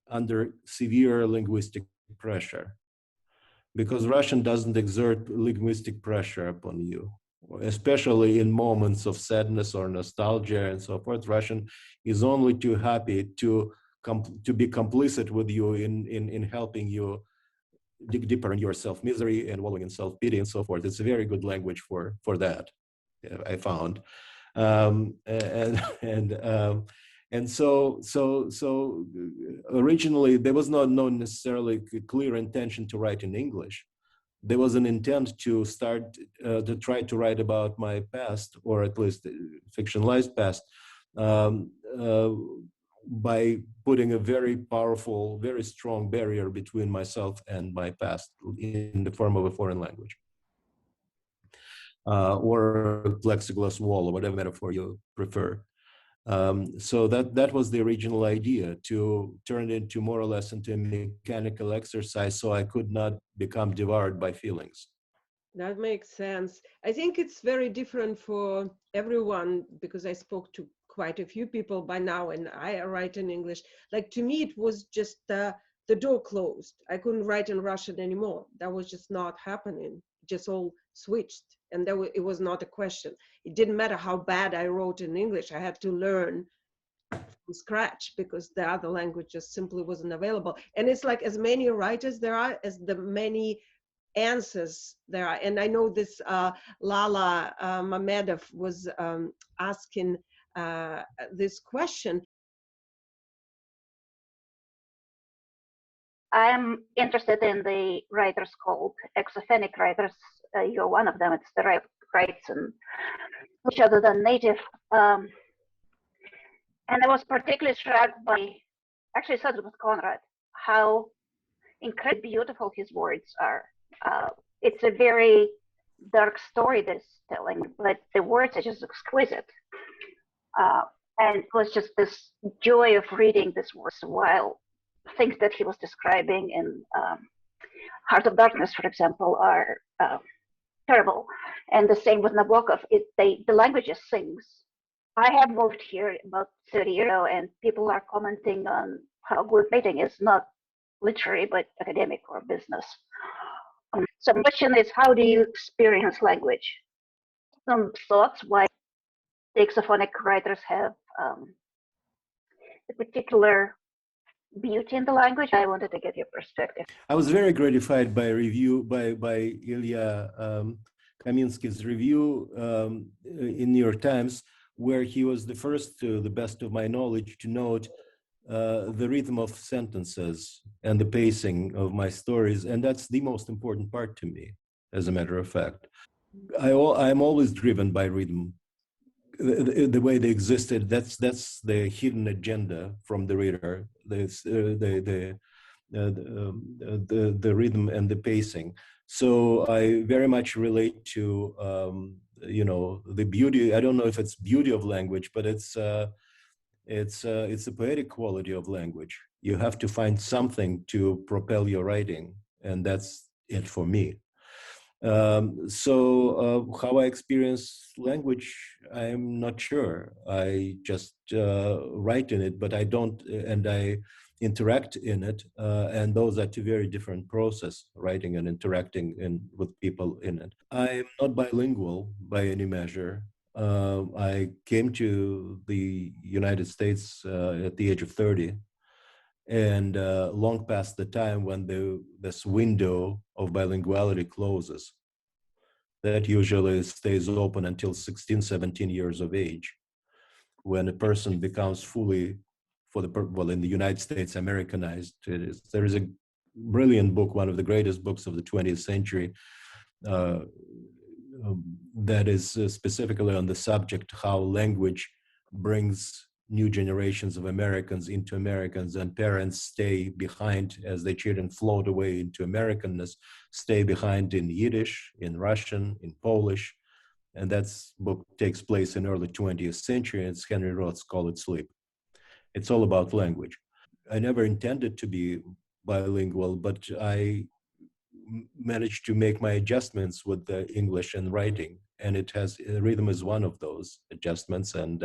[SPEAKER 2] under severe linguistic pressure. Because Russian doesn't exert linguistic pressure upon you, especially in moments of sadness or nostalgia and so forth. Russian is only too happy to be complicit with you in helping you dig deeper in your self-misery and wallowing in self-pity and so forth. It's a very good language for that, I found. So originally there was no necessarily clear intention to write in English. There was an intent to start to try to write about my past, or at least fictionalized past, by putting a very powerful, very strong barrier between myself and my past in the form of a foreign language. Or a plexiglass wall, or whatever metaphor you prefer. So that was the original idea, to turn it into more or less into a mechanical exercise so I could not become devoured by feelings.
[SPEAKER 1] That makes sense. I think it's very different for everyone, because I spoke to quite a few people by now and I write in English. Like, to me, it was just the door closed. I couldn't write in Russian anymore. That was just not happening. Just all switched. And it was not a question. It didn't matter how bad I wrote in English. I had to learn from scratch because the other language just simply wasn't available. And it's like, as many writers there are as the many answers there are. And I know this Lala Mamedov was asking this question.
[SPEAKER 3] I'm interested in the writers called exophonic writers. You're one of them. It's the writes and which other than native. And I was particularly struck by, actually started with Conrad, how incredibly beautiful his words are. It's a very dark story that is telling, but the words are just exquisite. And it was just this joy of reading this words, while things that he was describing in Heart of Darkness, for example, are terrible. And the same with Nabokov. The language just sings. I have moved here about 30 years ago, and people are commenting on how good writing is, not literary, but academic or business. So the question is, how do you experience language? Some thoughts why the exophonic writers have a particular beauty in the language. I wanted to get your perspective.
[SPEAKER 2] I was very gratified by a review by Ilya Kaminsky's review in New York Times, where he was the first, to the best of my knowledge, to note the rhythm of sentences and the pacing of my stories. And that's the most important part to me, as a matter of fact. I'm always driven by rhythm. The way they existed, that's the hidden agenda from the reader, the rhythm and the pacing. So I very much relate to the beauty. I don't know if it's beauty of language, but it's a poetic quality of language. You have to find something to propel your writing, and that's it for me. How I experience language, I'm not sure. I just write in it, but I don't, and I interact in it. And those are two very different processes, writing and interacting with people in it. I'm not bilingual by any measure. I came to the United States at the age of 30, and long past the time when this window of bilinguality closes. That usually stays open until 16, 17 years of age, when a person becomes fully, well, in the United States, Americanized. There is a brilliant book, one of the greatest books of the 20th century, that is specifically on the subject how language brings new generations of Americans into Americans, and parents stay behind as their children float away into Americanness, stay behind in Yiddish, in Russian, in Polish. And that book takes place in early 20th century. It's Henry Roth's Call It Sleep. It's all about language. I never intended to be bilingual, but I managed to make my adjustments with the English and writing. And rhythm is one of those adjustments. And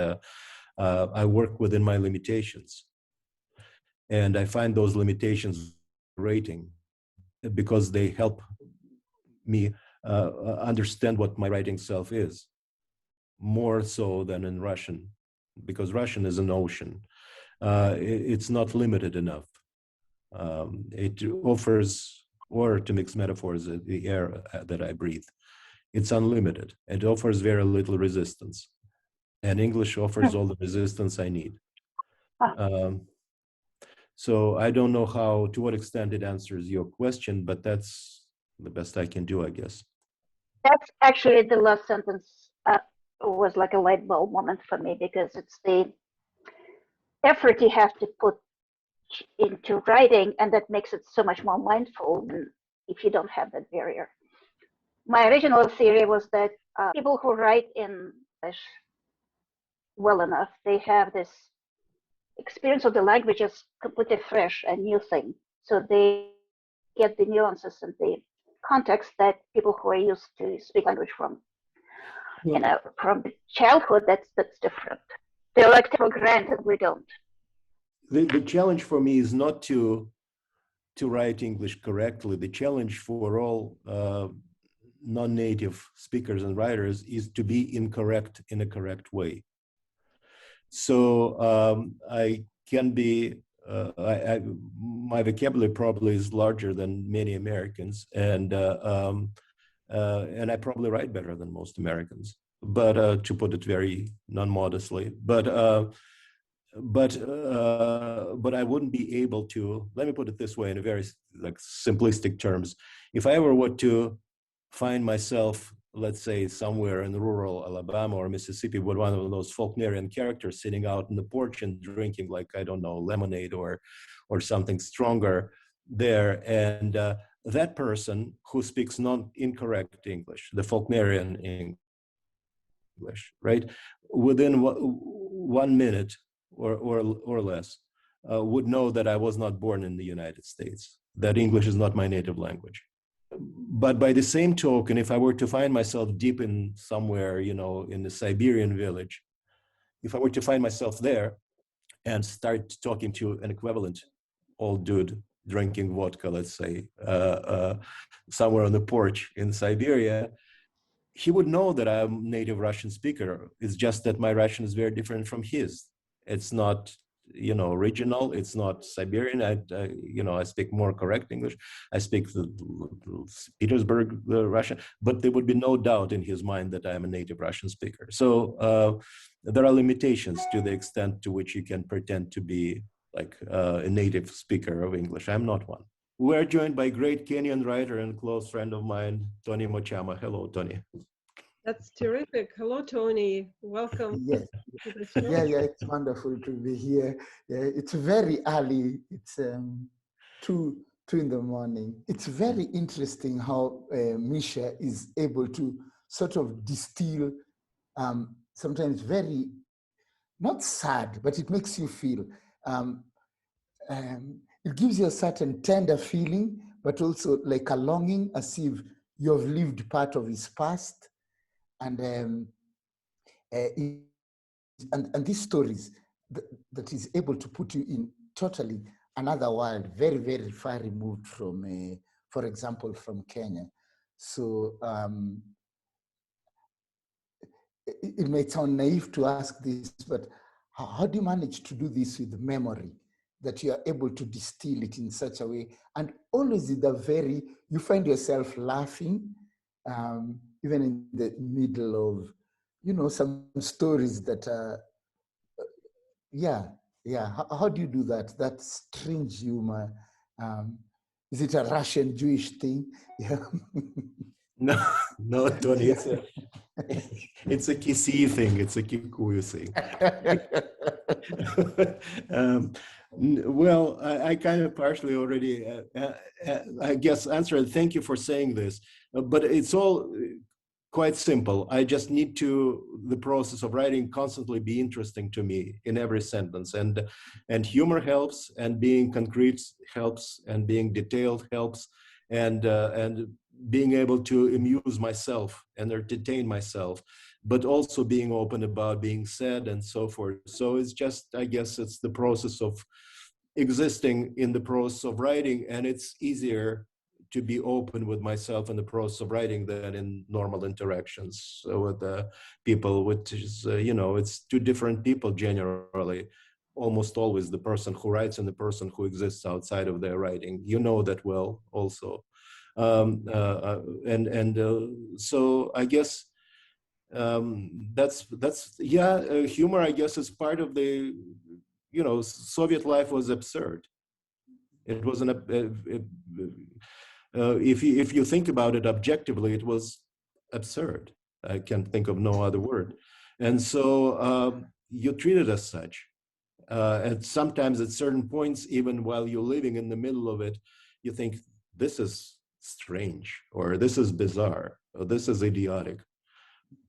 [SPEAKER 2] I work within my limitations. And I find those limitations rating because they help me understand what my writing self is, more so than in Russian, because Russian is an ocean. It's not limited enough. It offers, or to mix metaphors, the air that I breathe. It's unlimited. It offers very little resistance. And English offers all the resistance I need. So I don't know to what extent it answers your question, but that's the best I can do, I guess.
[SPEAKER 3] That's actually the last sentence was like a light bulb moment for me, because it's the effort you have to put into writing, and that makes it so much more mindful than if you don't have that barrier. My original theory was that people who write in English well enough, they have this experience of the language as completely fresh and new thing. So they get the nuances and the context that people who are used to speak language from, from childhood, that's different. They're like for granted, we don't.
[SPEAKER 2] The challenge for me is not to write English correctly. The challenge for all non-native speakers and writers is to be incorrect in a correct way. So I can be, my vocabulary probably is larger than many Americans, and I probably write better than most Americans, but to put it very non-modestly, but I wouldn't be able to, let me put it this way in a very simplistic terms. If I were to find myself, let's say, somewhere in rural Alabama or Mississippi with one of those Faulknerian characters sitting out in the porch and drinking, like, I don't know, lemonade or something stronger there, and that person who speaks incorrect English, the Faulknerian English, right, within 1 minute or less, would know that I was not born in the United States, that English is not my native language. But by the same token, if I were to find myself deep in somewhere, in the Siberian village, if I were to find myself there and start talking to an equivalent old dude drinking vodka, let's say, somewhere on the porch in Siberia, he would know that I'm a native Russian speaker. It's just that my Russian is very different from his. It's not, original. It's not Siberian. I speak more correct English. I speak the Petersburg Russian, but there would be no doubt in his mind that I'm a native Russian speaker. So there are limitations to the extent to which you can pretend to be like a native speaker of English. I'm not one. We're joined by great Kenyan writer and close friend of mine, Tony Mochama. Hello, Tony.
[SPEAKER 1] That's terrific. Hello, Tony. Welcome.
[SPEAKER 4] Yes.
[SPEAKER 1] To the show.
[SPEAKER 4] Yeah, it's wonderful to be here. Yeah, it's very early. It's 2 in the morning. It's very interesting how Misha is able to sort of distill sometimes very, not sad, but it makes you feel. It gives you a certain tender feeling, but also like a longing, as if you have lived part of his past. And these stories that is able to put you in totally another world, very, very far removed from, for example, from Kenya. So it may sound naive to ask this, but how do you manage to do this with memory, that you are able to distill it in such a way, and always in the very, you find yourself laughing, even in the middle of, you know, some stories that are, yeah. How do you do that? That strange humor. Is it a Russian Jewish thing? Yeah.
[SPEAKER 2] No, Tony, it's a Kisi thing. It's a Kikuyu thing. Well, I kind of partially already, I guess, answered. Thank you for saying this. But it's all quite simple. I just need the process of writing constantly be interesting to me in every sentence. And humor helps, and being concrete helps, and being detailed helps, and being able to amuse myself and entertain myself, but also being open about being sad and so forth. So it's just, I guess it's the process of existing in the process of writing, and it's easier to be open with myself in the process of writing than in normal interactions with people, which is, you know, it's two different people generally, almost always the person who writes and the person who exists outside of their writing. You know that well also. So I guess that's humor, I guess, is part of the, you know, Soviet life was absurd. It was if you think about it objectively, it was absurd. I can't think of no other word. And so you treat it as such. And sometimes at certain points, even while you're living in the middle of it, you think, this is strange, or this is bizarre, or this is idiotic,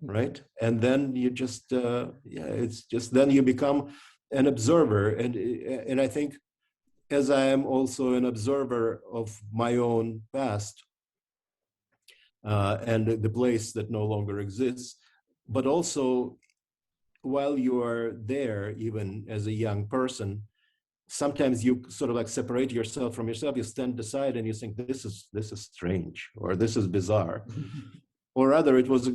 [SPEAKER 2] right? And then you just, it's just, then you become an observer. And I think, as I am also an observer of my own past and the place that no longer exists, but also while you are there, even as a young person, sometimes you sort of like separate yourself from yourself. You stand aside and you think, this is strange, or this is bizarre. Or rather, it was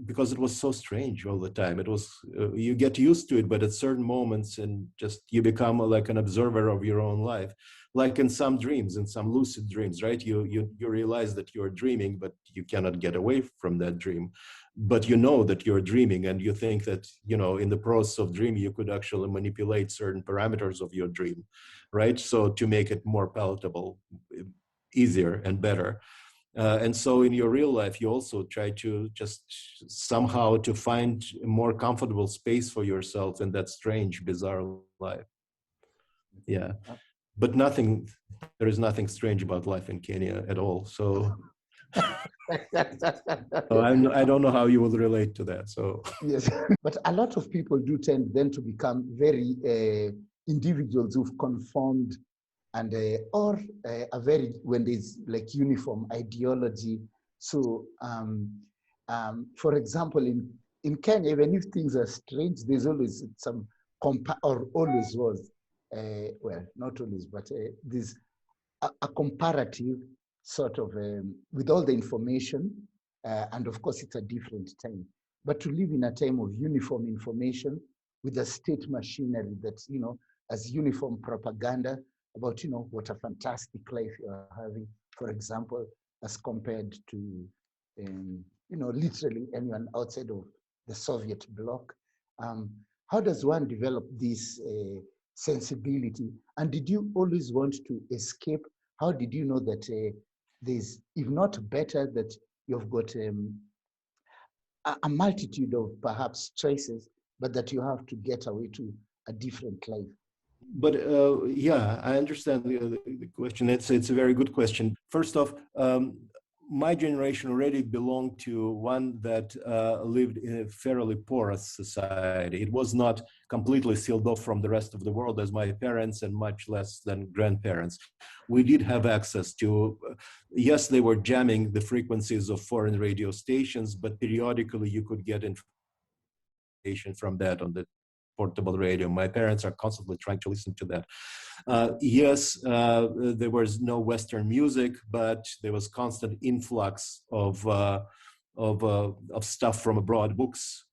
[SPEAKER 2] because it was so strange all the time. It was, you get used to it, but at certain moments, and just you become like an observer of your own life. Like in some dreams, in some lucid dreams, right? You realize that you're dreaming, but you cannot get away from that dream. But you know that you're dreaming, and you think that, you know, in the process of dream, you could actually manipulate certain parameters of your dream, right? So to make it more palatable, easier and better. And so in your real life, you also try to just somehow to find a more comfortable space for yourself in that strange, bizarre life. Yeah. But there is nothing strange about life in Kenya at all. So, I don't know how you will relate to that. So
[SPEAKER 4] yes, but a lot of people do tend then to become very individuals who've conformed, and or a very, when there's like uniform ideology. So, for example, in Kenya, even if things are strange, there's always some or always was. Well, not always, but there's a comparative sort of, with all the information, and of course it's a different time, but to live in a time of uniform information with a state machinery that's, you know, as uniform propaganda about, you know, what a fantastic life you're having, for example, as compared to, you know, literally anyone outside of the Soviet bloc. How does one develop this sensibility? And did you always want to escape? How did you know that there's, if not better, that you've got a multitude of perhaps choices, but that you have to get away to a different life?
[SPEAKER 2] But yeah, I understand the question. It's a very good question. First off, my generation already belonged to one that lived in a fairly porous society. It was not completely sealed off from the rest of the world as my parents, and much less than grandparents. We did have access to, yes, they were jamming the frequencies of foreign radio stations, but periodically you could get information from that on the portable radio. My parents are constantly trying to listen to that. Yes, there was no Western music, but there was constant influx of stuff from abroad, books,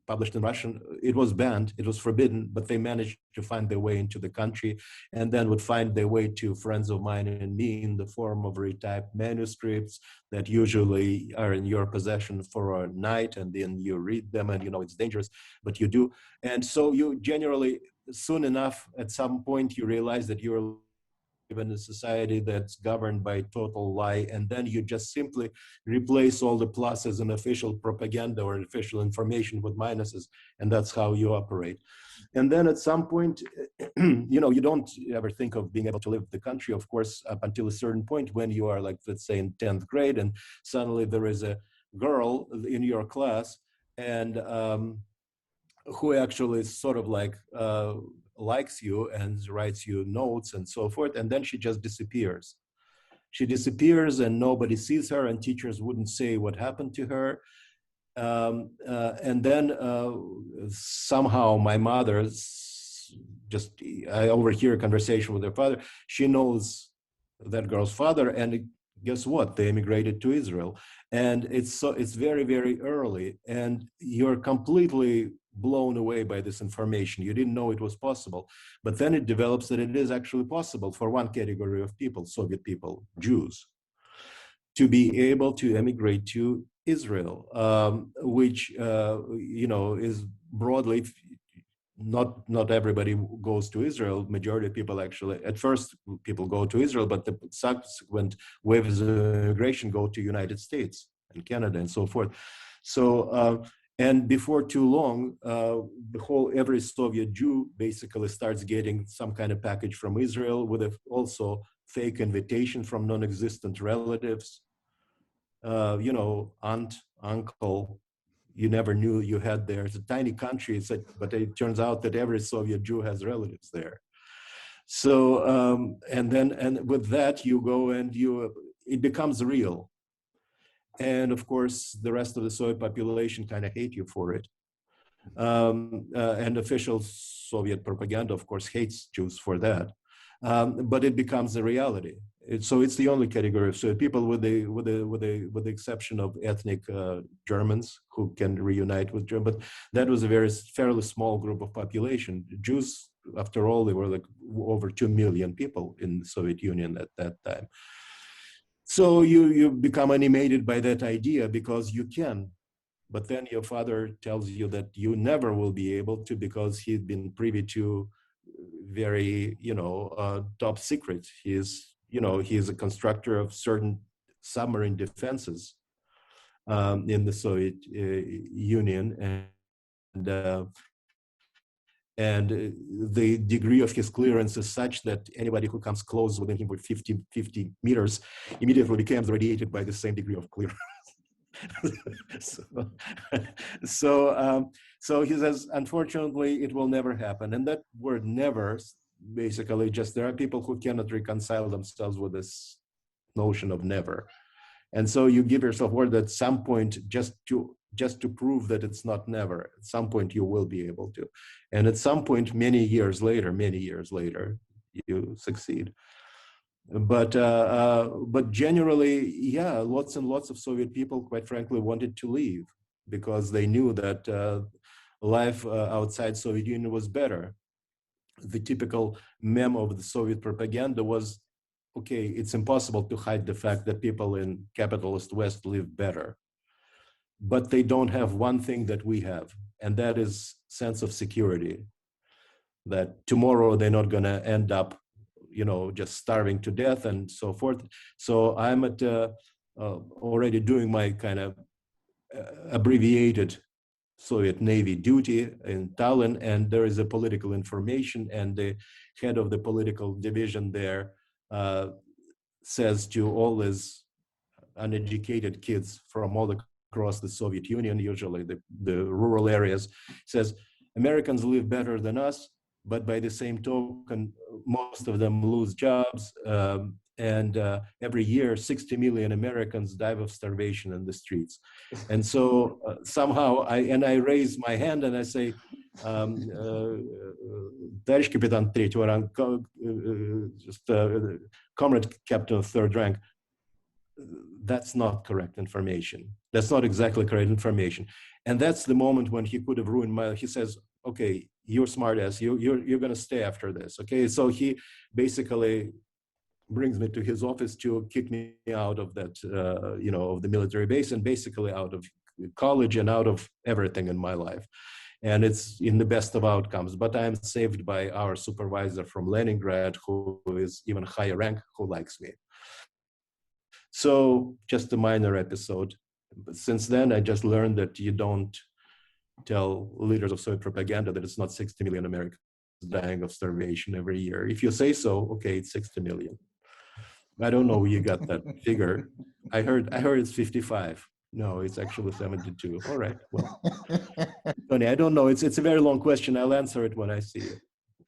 [SPEAKER 2] published in Russian. It was banned, it was forbidden, but they managed to find their way into the country, and then would find their way to friends of mine and me in the form of retyped manuscripts that usually are in your possession for a night, and then you read them and you know it's dangerous, but you do. And so you generally, soon enough, at some point, you realize that you're in a society that's governed by total lie, and then you just simply replace all the pluses in official propaganda or official information with minuses, and that's how you operate. And then at some point, you know, you don't ever think of being able to leave the country, of course, up until a certain point when you are, like, let's say in 10th grade, and suddenly there is a girl in your class, and who actually sort of like likes you and writes you notes and so forth, and then she just disappears. She disappears and nobody sees her, and teachers wouldn't say what happened to her. And then somehow my mother, I overhear a conversation with her father. She knows that girl's father, and guess what? They immigrated to Israel. And it's very, very early, and you're completely blown away by this information. You didn't know it was possible, but then it develops that it is actually possible for one category of people, Soviet people, Jews, to be able to emigrate to Israel, which you know, is broadly, not everybody goes to Israel. Majority of people actually, at first people go to Israel, but the subsequent waves of immigration go to United States and Canada and so forth. So, and before too long, every Soviet Jew basically starts getting some kind of package from Israel with also fake invitation from non-existent relatives. You know, aunt, uncle, you never knew you had there. It's a tiny country, but it turns out that every Soviet Jew has relatives there. So, and with that you go and it becomes real. And of course, the rest of the Soviet population kind of hate you for it. And official Soviet propaganda, of course, hates Jews for that. But it becomes a reality. So it's the only category of Soviet people, with the exception of ethnic Germans who can reunite with Germans. But that was a fairly small group of population. Jews, after all, they were like over 2 million people in the Soviet Union at that time. So you become animated by that idea because you can, but then your father tells you that you never will be able to, because he'd been privy to very, you know, top secret. He is a constructor of certain submarine defenses in the Soviet Union, and the degree of his clearance is such that anybody who comes close within him with 50 meters immediately becomes radiated by the same degree of clearance. So he says, unfortunately, it will never happen. And that word never, basically, just there are people who cannot reconcile themselves with this notion of never. And so you give yourself word that at some point, just to prove that it's not never, at some point you will be able to. And at some point, many years later, you succeed. But generally, yeah, lots and lots of Soviet people, quite frankly, wanted to leave because they knew that life outside Soviet Union was better. The typical meme of the Soviet propaganda was, okay, it's impossible to hide the fact that people in capitalist West live better. But they don't have one thing that we have, and that is sense of security. That tomorrow they're not going to end up, you know, just starving to death and so forth. So I'm at already doing my kind of abbreviated Soviet Navy duty in Tallinn, and there is a political information, and the head of the political division there says to all his uneducated kids from all across the Soviet Union, usually the rural areas, says, Americans live better than us, but by the same token, most of them lose jobs. And every year, 60 million Americans die of starvation in the streets. And so somehow I raise my hand and I say, Товарищ капитан третьего ранга, comrade captain of third rank, that's not correct information. That's not exactly correct information. And that's the moment when he could have ruined my, he says, okay, you're smart ass, you're going to stay after this. Okay. So he basically brings me to his office to kick me out of that, of the military base, and basically out of college and out of everything in my life. And it's in the best of outcomes. But I'm saved by our supervisor from Leningrad, who is even higher rank, who likes me. So just a minor episode. But since then, I just learned that you don't tell leaders of Soviet propaganda that it's not 60 million Americans dying of starvation every year. If you say so, okay, it's 60 million. I don't know where you got that figure. I heard it's 55. No, it's actually 72. All right. Well, Tony, I don't know. It's a very long question. I'll answer it when I see it.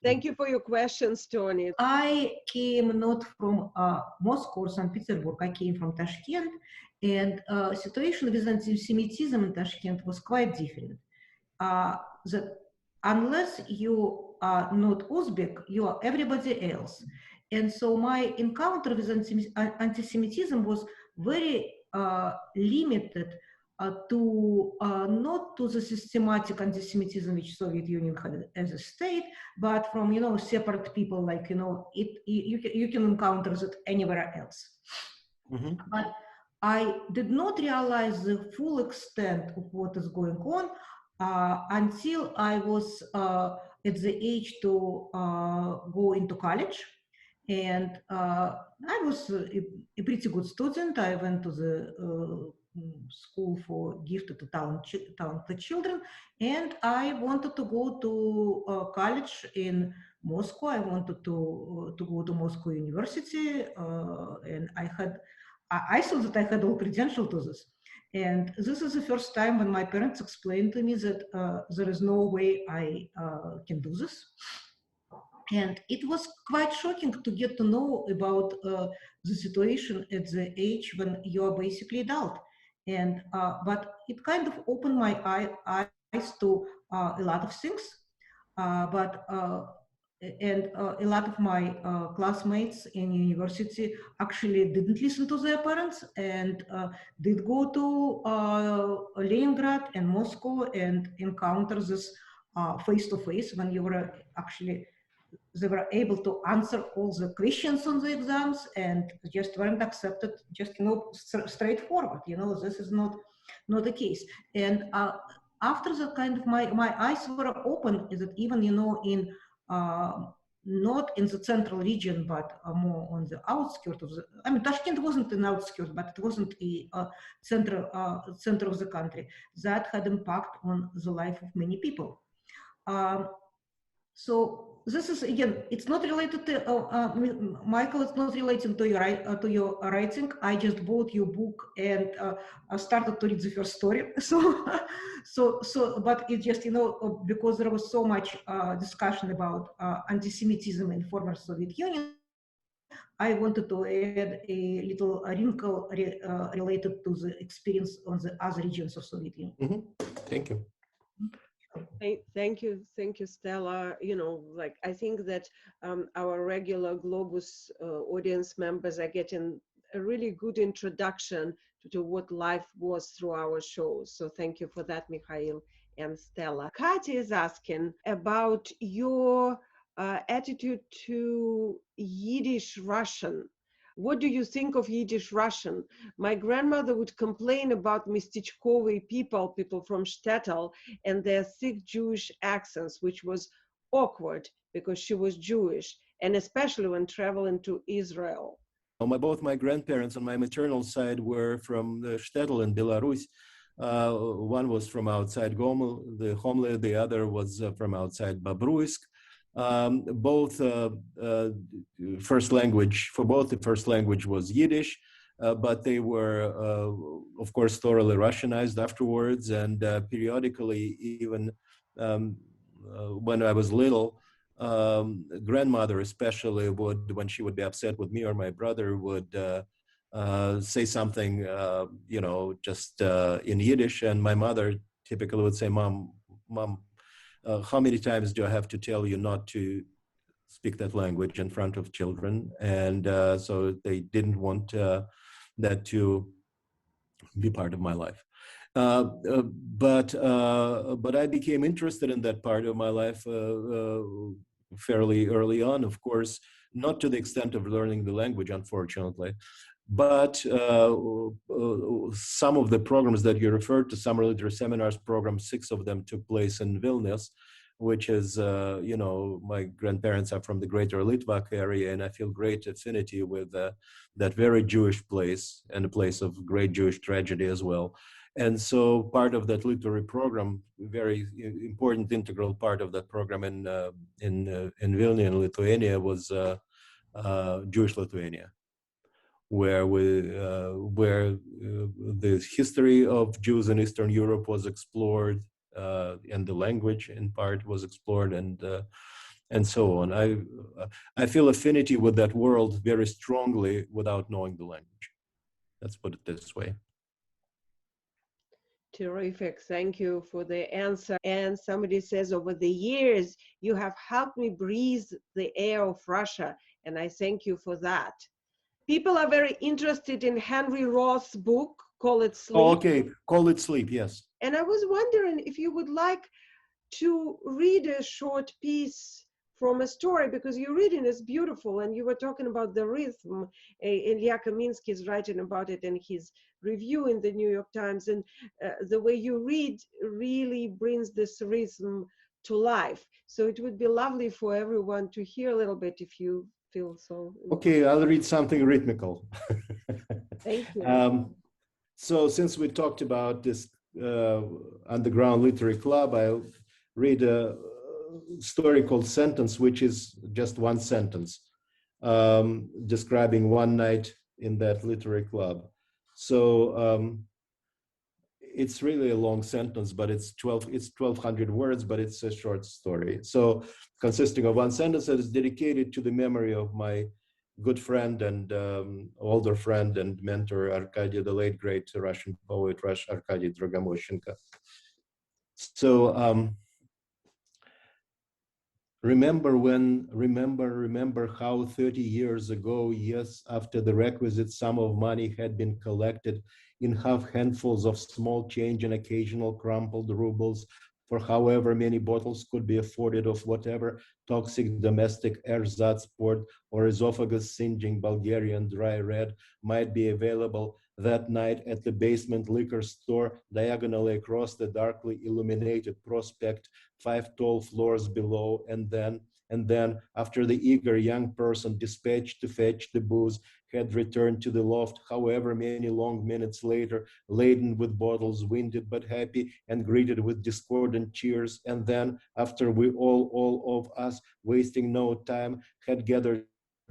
[SPEAKER 1] Thank you for your questions, Tony.
[SPEAKER 5] I came not from Moscow or St. Petersburg. I came from Tashkent, and situation with anti-Semitism in Tashkent was quite different. That unless you are not Uzbek, you are everybody else. And so my encounter with anti-Semitism was very limited to not to the systematic anti-Semitism which Soviet Union had as a state, but from separate people, like you can encounter it anywhere else. Mm-hmm. But I did not realize the full extent of what is going on until I was at the age to go into college. And I was a pretty good student. I went to the school for gifted to talented children, and I wanted to go to college in Moscow. I wanted to go to Moscow University, and I thought that I had all credentials to this. And this is the first time when my parents explained to me that there is no way I can do this. And it was quite shocking to get to know about the situation at the age when you're basically adult. And but it kind of opened my eyes to a lot of things. And a lot of my classmates in university actually didn't listen to their parents and did go to Leningrad and Moscow and encounter this face-to-face when you were actually, they were able to answer all the questions on the exams and just weren't accepted, just, straightforward, this is not the case. And after that kind of my eyes were open, is that even, in not in the central region, but more on the outskirts of Tashkent wasn't an outskirt, but it wasn't a center of the country. That had impact on the life of many people. So this is, again, it's not related to, Michael, it's not related to your writing. I just bought your book and I started to read the first story. So, but it just, because there was so much discussion about anti-Semitism in former Soviet Union, I wanted to add a little wrinkle related to the experience on the other regions of Soviet Union.
[SPEAKER 2] Mm-hmm. Thank you.
[SPEAKER 1] Thank you, Stella. I think that our regular Globus audience members are getting a really good introduction to what life was through our shows. So thank you for that, Mikhail and Stella. Katya is asking about your attitude to Yiddish Russian. What do you think of Yiddish Russian? My grandmother would complain about Местечковые people from Shtetl, and their thick Jewish accents, which was awkward because she was Jewish, and especially when traveling to Israel.
[SPEAKER 2] Both my grandparents on my maternal side were from the Shtetl in Belarus. One was from outside Gomel, the other was from outside Bobruisk. Both first language, for both the first language was Yiddish, but they were, of course, thoroughly Russianized afterwards, and periodically, even when I was little, grandmother especially would, when she would be upset with me or my brother, would say something, just in Yiddish, and my mother typically would say, Mom, how many times do I have to tell you not to speak that language in front of children? And so they didn't want that to be part of my life. But I became interested in that part of my life fairly early on, of course, not to the extent of learning the language, unfortunately, but some of the programs that you referred to, summer literary seminars programs, 6 of them took place in Vilnius, which is, you know, my grandparents are from the greater Litvak area, and I feel great affinity with that very Jewish place and a place of great Jewish tragedy as well. And so part of that literary program, very important integral part of that program in Vilnius in Lithuania was Jewish Lithuania, where the history of Jews in Eastern Europe was explored, and the language in part was explored, and so on. I feel affinity with that world very strongly without knowing the language. Let's put it this way.
[SPEAKER 1] Terrific. Thank you for the answer. And somebody says, over the years, you have helped me breathe the air of Russia, and I thank you for that. People are very interested in Henry Roth's book, Call It Sleep.
[SPEAKER 2] Oh, okay, Call It Sleep, yes.
[SPEAKER 1] And I was wondering if you would like to read a short piece from a story, because your reading is beautiful, and you were talking about the rhythm. Ilya Kaminsky is writing about it in his review in the New York Times, and the way you read really brings this rhythm to life. So it would be lovely for everyone to hear a little bit, if you feel so.
[SPEAKER 2] Okay, I'll read something rhythmical.
[SPEAKER 1] Thank you.
[SPEAKER 2] So since we talked about this underground literary club, I'll read a story called Sentence, which is just one sentence, describing one night in that literary club. So it's really a long sentence, but it's 1,200 words, but it's a short story. So consisting of one sentence that is dedicated to the memory of my good friend and older friend and mentor, Arkady, the late great Russian poet, Arkady Dragomoshenko. So remember how 30 years ago, yes, after the requisite sum of money had been collected in half handfuls of small change and occasional crumpled rubles, for however many bottles could be afforded of whatever toxic domestic ersatz port or esophagus singeing Bulgarian dry red might be available that night at the basement liquor store diagonally across the darkly illuminated prospect 5 tall floors below, and then, after the eager young person dispatched to fetch the booze had returned to the loft, however many long minutes later, laden with bottles, winded but happy, and greeted with discordant cheers, and then, after we all of us, wasting no time, had gathered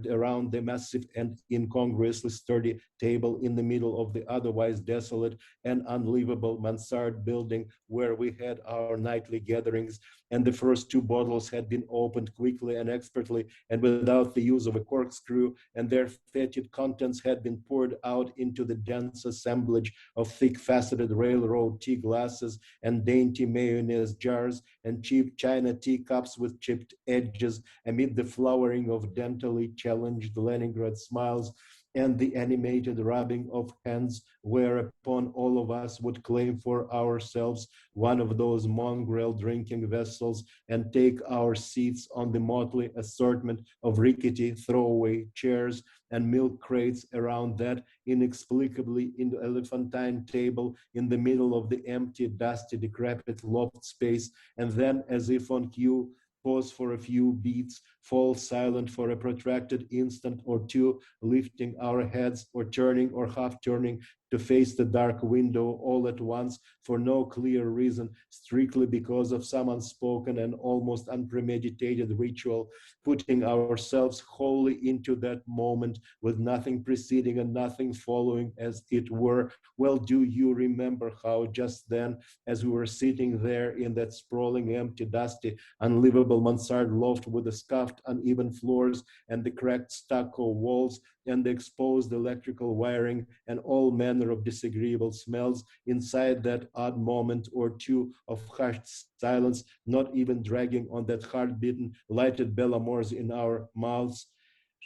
[SPEAKER 2] around the massive and incongruously sturdy table in the middle of the otherwise desolate and unlivable mansard building where we had our nightly gatherings, and the first 2 bottles had been opened quickly and expertly and without the use of a corkscrew, and their fetid contents had been poured out into the dense assemblage of thick-faceted railroad tea glasses and dainty mayonnaise jars and cheap china teacups with chipped edges amid the flowering of dentally challenged Leningrad smiles and the animated rubbing of hands, whereupon all of us would claim for ourselves one of those mongrel drinking vessels and take our seats on the motley assortment of rickety throwaway chairs and milk crates around that inexplicably elephantine table in the middle of the empty, dusty, decrepit loft space, and then, as if on cue, pause for a few beats, fall silent for a protracted instant or two, lifting our heads or turning or half turning to face the dark window all at once for no clear reason, strictly because of some unspoken and almost unpremeditated ritual, putting ourselves wholly into that moment with nothing preceding and nothing following, as it were. Well, do you remember how just then, as we were sitting there in that sprawling, empty, dusty, unlivable mansard loft with the scuffed, uneven floors and the cracked stucco walls and the exposed electrical wiring and all manner of disagreeable smells, inside that odd moment or two of hushed silence, not even dragging on that hard-beaten, lighted Bellamores in our mouths,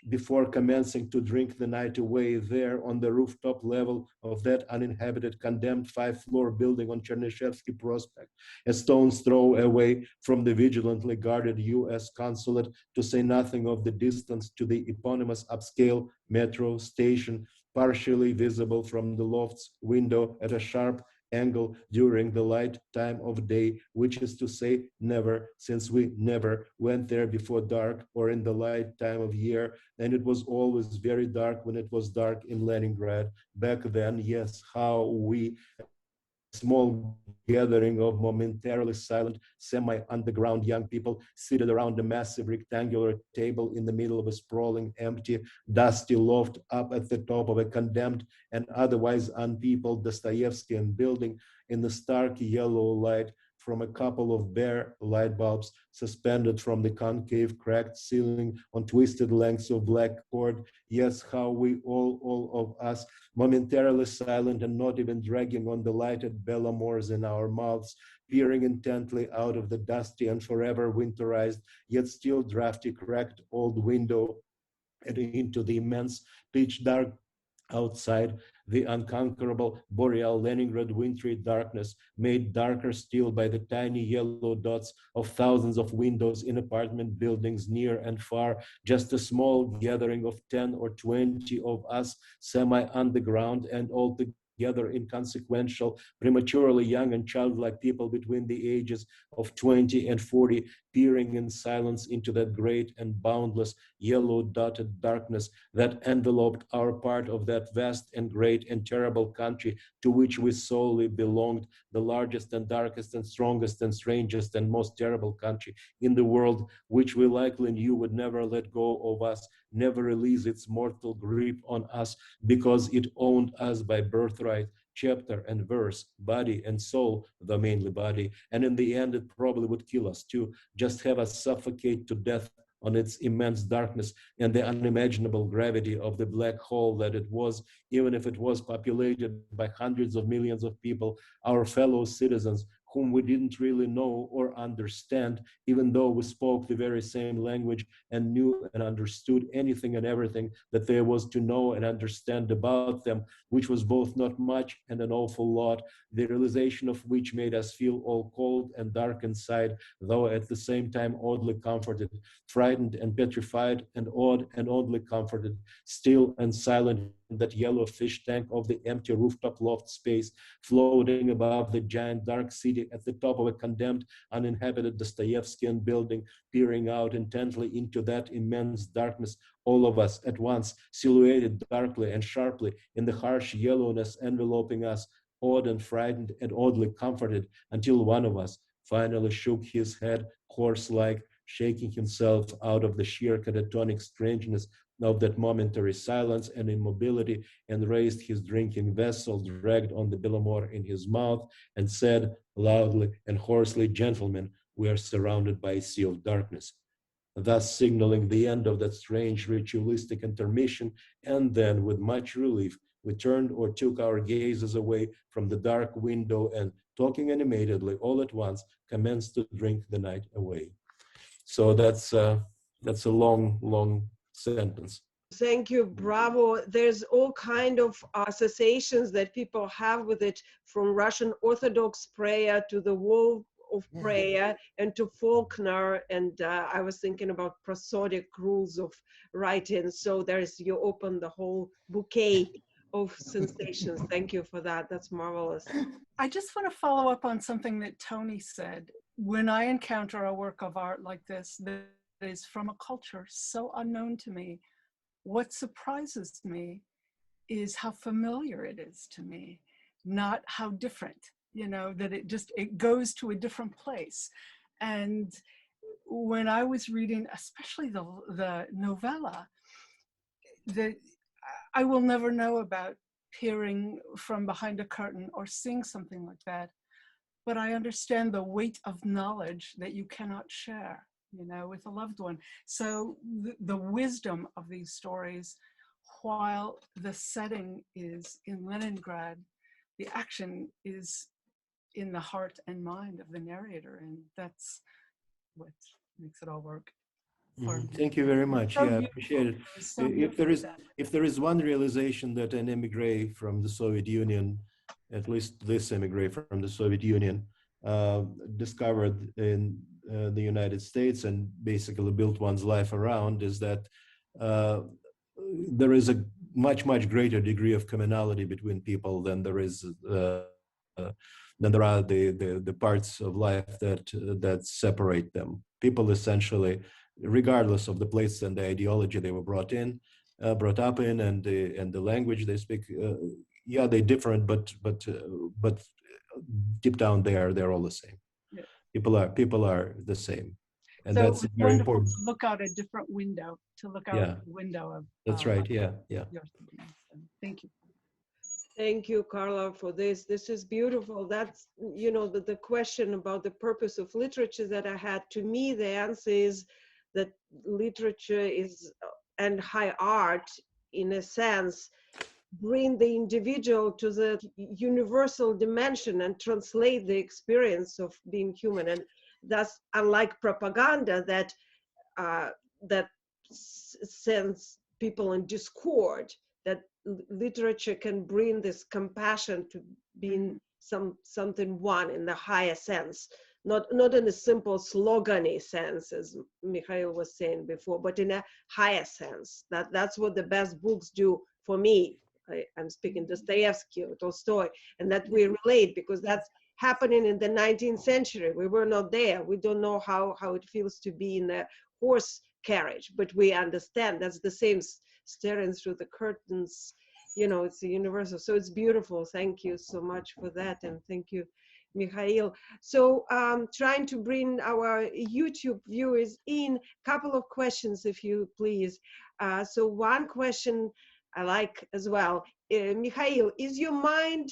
[SPEAKER 2] before commencing to drink the night away there on the rooftop level of that uninhabited, condemned 5-floor building on Chernyshevsky Prospect, a stone's throw away from the vigilantly guarded U.S. consulate, to say nothing of the distance to the eponymous upscale metro station, partially visible from the loft's window at a sharp angle during the light time of day, which is to say never, since we never went there before dark or in the light time of year, and it was always very dark when it was dark in Leningrad. Back then, yes, how we, small gathering of momentarily silent, semi-underground young people seated around a massive rectangular table in the middle of a sprawling, empty, dusty loft up at the top of a condemned and otherwise unpeopled Dostoevskian building in the stark yellow light from a couple of bare light bulbs suspended from the concave cracked ceiling on twisted lengths of black cord. Yes, how we all of us, momentarily silent and not even dragging on the lighted bellamores in our mouths, peering intently out of the dusty and forever winterized, yet still drafty, cracked old window and into the immense pitch dark outside, the unconquerable boreal Leningrad wintry darkness, made darker still by the tiny yellow dots of thousands of windows in apartment buildings near and far, just a small gathering of 10 or 20 of us, semi-underground and altogether inconsequential, prematurely young and childlike people between the ages of 20 and 40, peering in silence into that great and boundless yellow dotted darkness that enveloped our part of that vast and great and terrible country to which we solely belonged, the largest and darkest and strongest and strangest and most terrible country in the world, which we likely knew would never let go of us, never release its mortal grip on us, because it owned us by birthright, chapter and verse, body and soul, though mainly body, and in the end it probably would kill us too, just have us suffocate to death on its immense darkness and the unimaginable gravity of the black hole that it was, even if it was populated by hundreds of millions of people, our fellow citizens, whom we didn't really know or understand, even though we spoke the very same language and knew and understood anything and everything that there was to know and understand about them, which was both not much and an awful lot, the realization of which made us feel all cold and dark inside, though at the same time oddly comforted, frightened and petrified and awed and oddly comforted, still and silent in that yellow fish tank of the empty rooftop loft space, floating above the giant dark city at the top of a condemned, uninhabited Dostoevskian building, peering out intently into that immense darkness, all of us at once, silhouetted darkly and sharply in the harsh yellowness enveloping us, awed and frightened and oddly comforted, until one of us finally shook his head horse-like, shaking himself out of the sheer catatonic strangeness of that momentary silence and immobility, and raised his drinking vessel dragged on the billamore in his mouth, and said loudly and hoarsely, "Gentlemen, we are surrounded by a sea of darkness," thus signaling the end of that strange ritualistic intermission. And then, with much relief, we turned or took our gazes away from the dark window and, talking animatedly all at once, commenced to drink the night away. So that's a long sentence.
[SPEAKER 1] Thank you, bravo. There's all kind of associations that people have with it, from Russian Orthodox prayer to the wall of prayer and to Faulkner. And I was thinking about prosodic rules of writing. So you open the whole bouquet of sensations. Thank you for that. That's marvelous.
[SPEAKER 6] I just want to follow up on something that Tony said. When I encounter a work of art like this that is from a culture so unknown to me, what surprises me is how familiar it is to me, not how different, that it goes to a different place. And when I was reading, especially the novella, I will never know about peering from behind a curtain or seeing something like that, but I understand the weight of knowledge that you cannot share, with a loved one. So the wisdom of these stories, while the setting is in Leningrad, the action is in the heart and mind of the narrator, and that's what makes it all work. for me.
[SPEAKER 2] Thank you very much.
[SPEAKER 6] So
[SPEAKER 2] Yeah, I
[SPEAKER 6] beautiful.
[SPEAKER 2] appreciate it.
[SPEAKER 6] It was so
[SPEAKER 2] If
[SPEAKER 6] beautiful
[SPEAKER 2] there is
[SPEAKER 6] that-
[SPEAKER 2] if there is one realization that an emigre from the Soviet Union, at least this emigre from the Soviet Union, discovered in the United States and basically built one's life around, is that there is a much greater degree of commonality between people than there is than there are the parts of life that separate them. People essentially, regardless of the place and the ideology they were brought up in, and the language they speak, yeah, they're different, but deep down they're all the same.
[SPEAKER 6] Yeah.
[SPEAKER 2] People are the same, and
[SPEAKER 6] So
[SPEAKER 2] that's
[SPEAKER 6] it's
[SPEAKER 2] very
[SPEAKER 6] wonderful
[SPEAKER 2] important.
[SPEAKER 6] to look out a different window, to look out
[SPEAKER 2] Yeah.
[SPEAKER 6] the window of.
[SPEAKER 2] That's right. Yeah.
[SPEAKER 6] your thinking. So thank you.
[SPEAKER 1] Thank you, Carla, for this. This is beautiful. That's, you know, the question about the purpose of literature that I had. To me, the answer is that literature is, and high art, in a sense, bring the individual to the universal dimension and translate the experience of being human. And thus, unlike propaganda that sends people in discord, that literature can bring this compassion to being something one in the higher sense, not in a simple slogan-y sense, as Mikhail was saying before, but in a higher sense. That's what the best books do for me. I'm speaking Dostoevsky or Tolstoy, and that we relate, because that's happening in the 19th century. We were not there. We don't know how it feels to be in a horse carriage, but we understand. That's the same staring through the curtains, you know, it's a universal. So it's beautiful. Thank you so much for that, and thank you, Mikhail. So trying to bring our YouTube viewers in, couple of questions, if you please. So one question I like as well. Mikhail, is your mind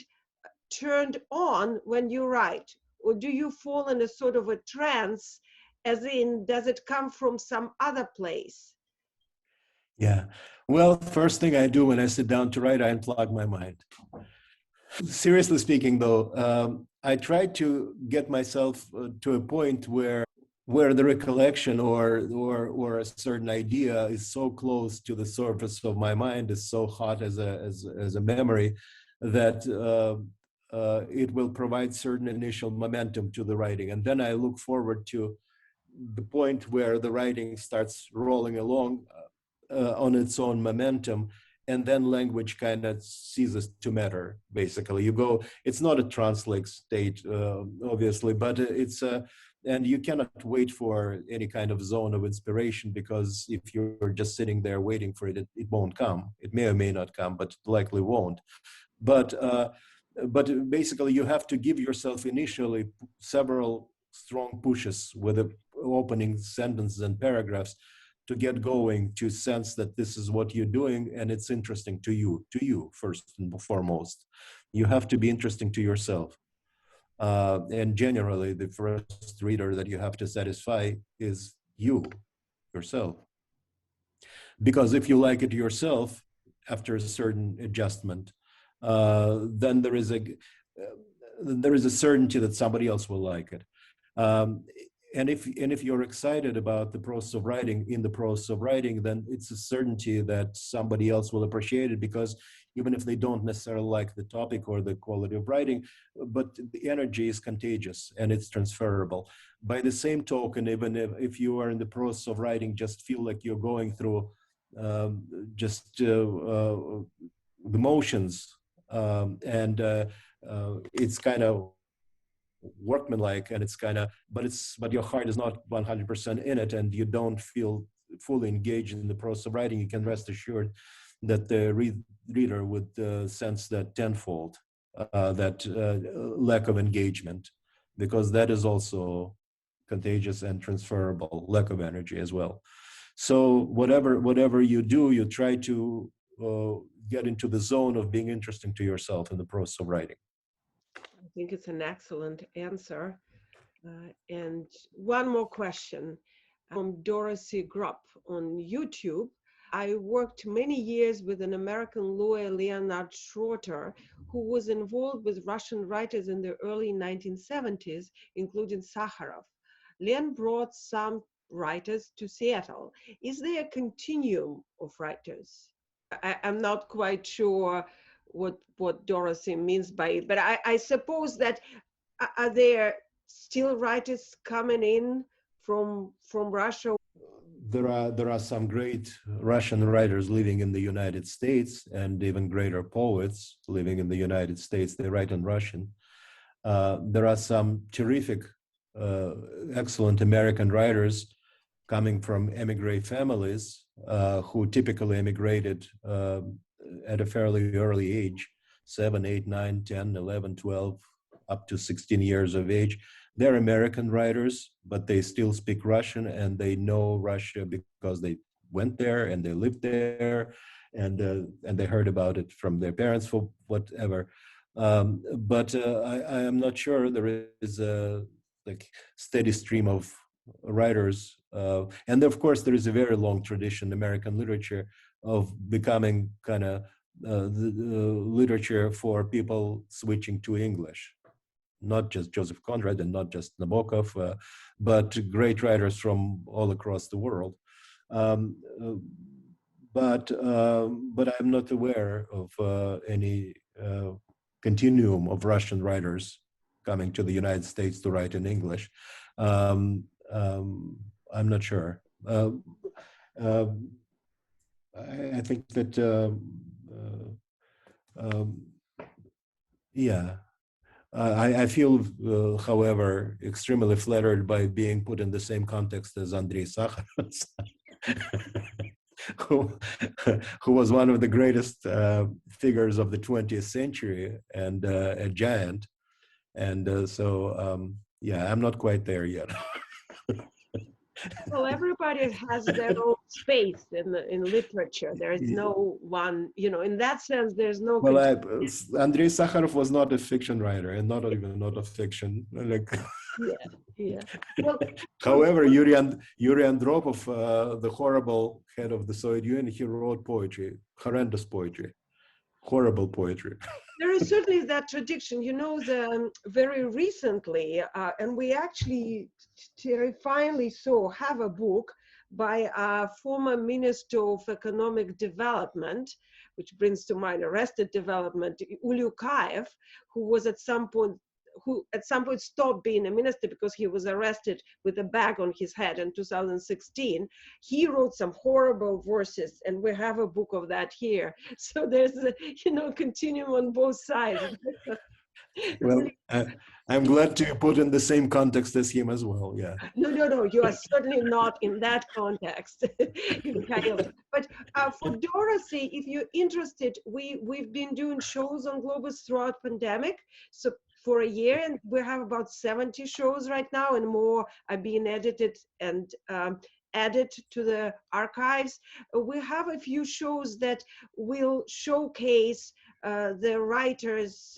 [SPEAKER 1] turned on when you write, or do you fall in a sort of a trance, as in, does it come from some other place?
[SPEAKER 2] Yeah. Well, first thing I do when I sit down to write, I unplug my mind. Seriously speaking, though, I try to get myself to a point where the recollection or a certain idea is so close to the surface of my mind, is so hot as a memory, that it will provide certain initial momentum to the writing, and then I look forward to the point where the writing starts rolling along on its own momentum, and then language kind of ceases to matter. Basically, it's not a trance-like state, obviously, but it's and you cannot wait for any kind of zone of inspiration, because if you're just sitting there waiting for it, it won't come. It may or may not come, but likely won't. But basically, you have to give yourself initially several strong pushes with the opening sentences and paragraphs to get going, to sense that this is what you're doing and it's interesting to you first and foremost. You have to be interesting to yourself. And generally, the first reader that you have to satisfy is yourself. Because if you like it yourself, after a certain adjustment, then there is a certainty that somebody else will like it. And if you're excited about the process of writing, then it's a certainty that somebody else will appreciate it, because even if they don't necessarily like the topic or the quality of writing, but the energy is contagious and it's transferable. By the same token, even if you are in the process of writing, just feel like you're going through the motions, and it's kind of workmanlike, and it's kind of, but your heart is not 100% in it, and you don't feel fully engaged in the process of writing, you can rest assured that the reader would sense that tenfold, that lack of engagement, because that is also contagious and transferable, lack of energy as well. So whatever you do, you try to get into the zone of being interesting to yourself in the process of writing.
[SPEAKER 1] I think it's an excellent answer. And one more question from Dorothy Grupp on YouTube. I worked many years with an American lawyer, Leonard Schroeter, who was involved with Russian writers in the early 1970s, including Sakharov. Len brought some writers to Seattle. Is there a continuum of writers? I'm not quite sure what Dorothy means by it, but I suppose that are there still writers coming in from Russia?
[SPEAKER 2] There are some great Russian writers living in the United States, and even greater poets living in the United States. They write in Russian. There are some terrific, excellent American writers coming from emigre families who typically emigrated at a fairly early age, 7, 8, 9, 10, 11, 12, up to 16 years of age. They're American writers, but they still speak Russian, and they know Russia because they went there and they lived there, and they heard about it from their parents for whatever. But I am not sure there is a steady stream of writers. And of course, there is a very long tradition in American literature of becoming kind of the literature for people switching to English. Not just Joseph Conrad and not just Nabokov, but great writers from all across the world. But I'm not aware of any continuum of Russian writers coming to the United States to write in English. I'm not sure. I think that, yeah. I feel, however, extremely flattered by being put in the same context as Andrei Sakharov, who was one of the greatest figures of the 20th century and a giant. And so, yeah, I'm not quite there yet.
[SPEAKER 1] Well, everybody has their own space in literature. There is no one, in that sense, there's no.
[SPEAKER 2] Well, Andrei Sakharov was not a fiction writer, and not even not a fiction.
[SPEAKER 1] Yeah. Well,
[SPEAKER 2] however, Yuri Andropov, the horrible head of the Soviet Union, he wrote poetry, horrendous poetry, horrible poetry.
[SPEAKER 1] There is certainly that tradition, very recently, and we actually terrifyingly have a book by a former Minister of Economic Development, which brings to mind Arrested Development, Ulyukayev, who at some point stopped being a minister because he was arrested with a bag on his head in 2016. He wrote some horrible verses, and we have a book of that here. So there's a continuum on both sides.
[SPEAKER 2] Well, I'm glad to put in the same context as him as well. Yeah.
[SPEAKER 1] No, you are certainly not in that context, Mikhail. But for Dorothy, if you're interested, we've been doing shows on Globus throughout pandemic. So for a year, and we have about 70 shows right now, and more are being edited and added to the archives. We have a few shows that will showcase the writers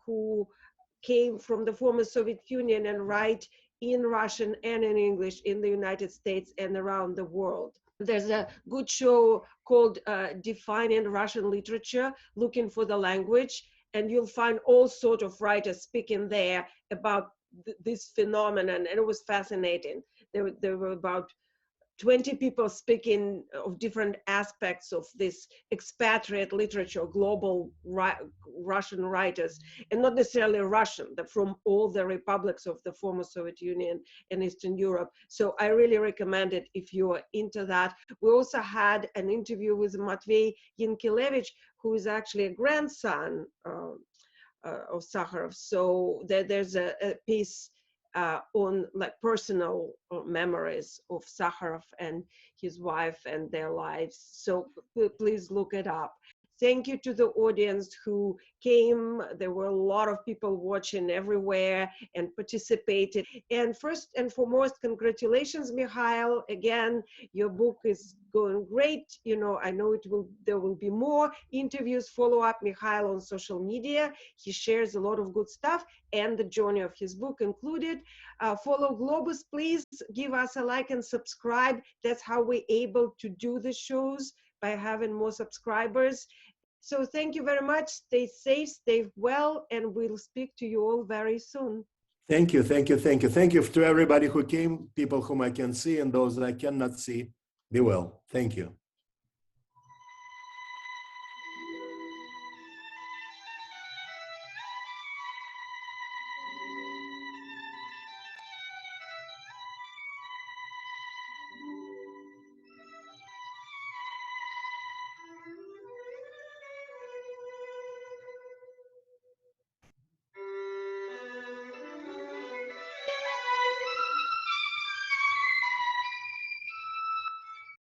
[SPEAKER 1] who came from the former Soviet Union and write in Russian and in English in the United States and around the world. There's a good show called Defining Russian Literature, Looking for the Language, and you'll find all sorts of writers speaking there about this phenomenon, and it was fascinating. There were about 20 people speaking of different aspects of this expatriate literature, global Russian writers, and not necessarily Russian, but from all the republics of the former Soviet Union and Eastern Europe. So I really recommend it if you're into that. We also had an interview with Matvey Yankelevich, who is actually a grandson of Sakharov. So there's a piece on personal memories of Sakharov and his wife and their lives. So please look it up. Thank you to the audience who came. There were a lot of people watching everywhere and participated. And first and foremost, congratulations, Mikhail. Again, your book is going great. I know there will be more interviews. Follow up Mikhail on social media. He shares a lot of good stuff, and the journey of his book included. Follow Globus, please give us a like and subscribe. That's how we're able to do the shows, by having more subscribers. So thank you very much. Stay safe, stay well, and we'll speak to you all very soon.
[SPEAKER 2] Thank you, thank you, thank you. Thank you to everybody who came, people whom I can see and those that I cannot see. Be well. Thank you.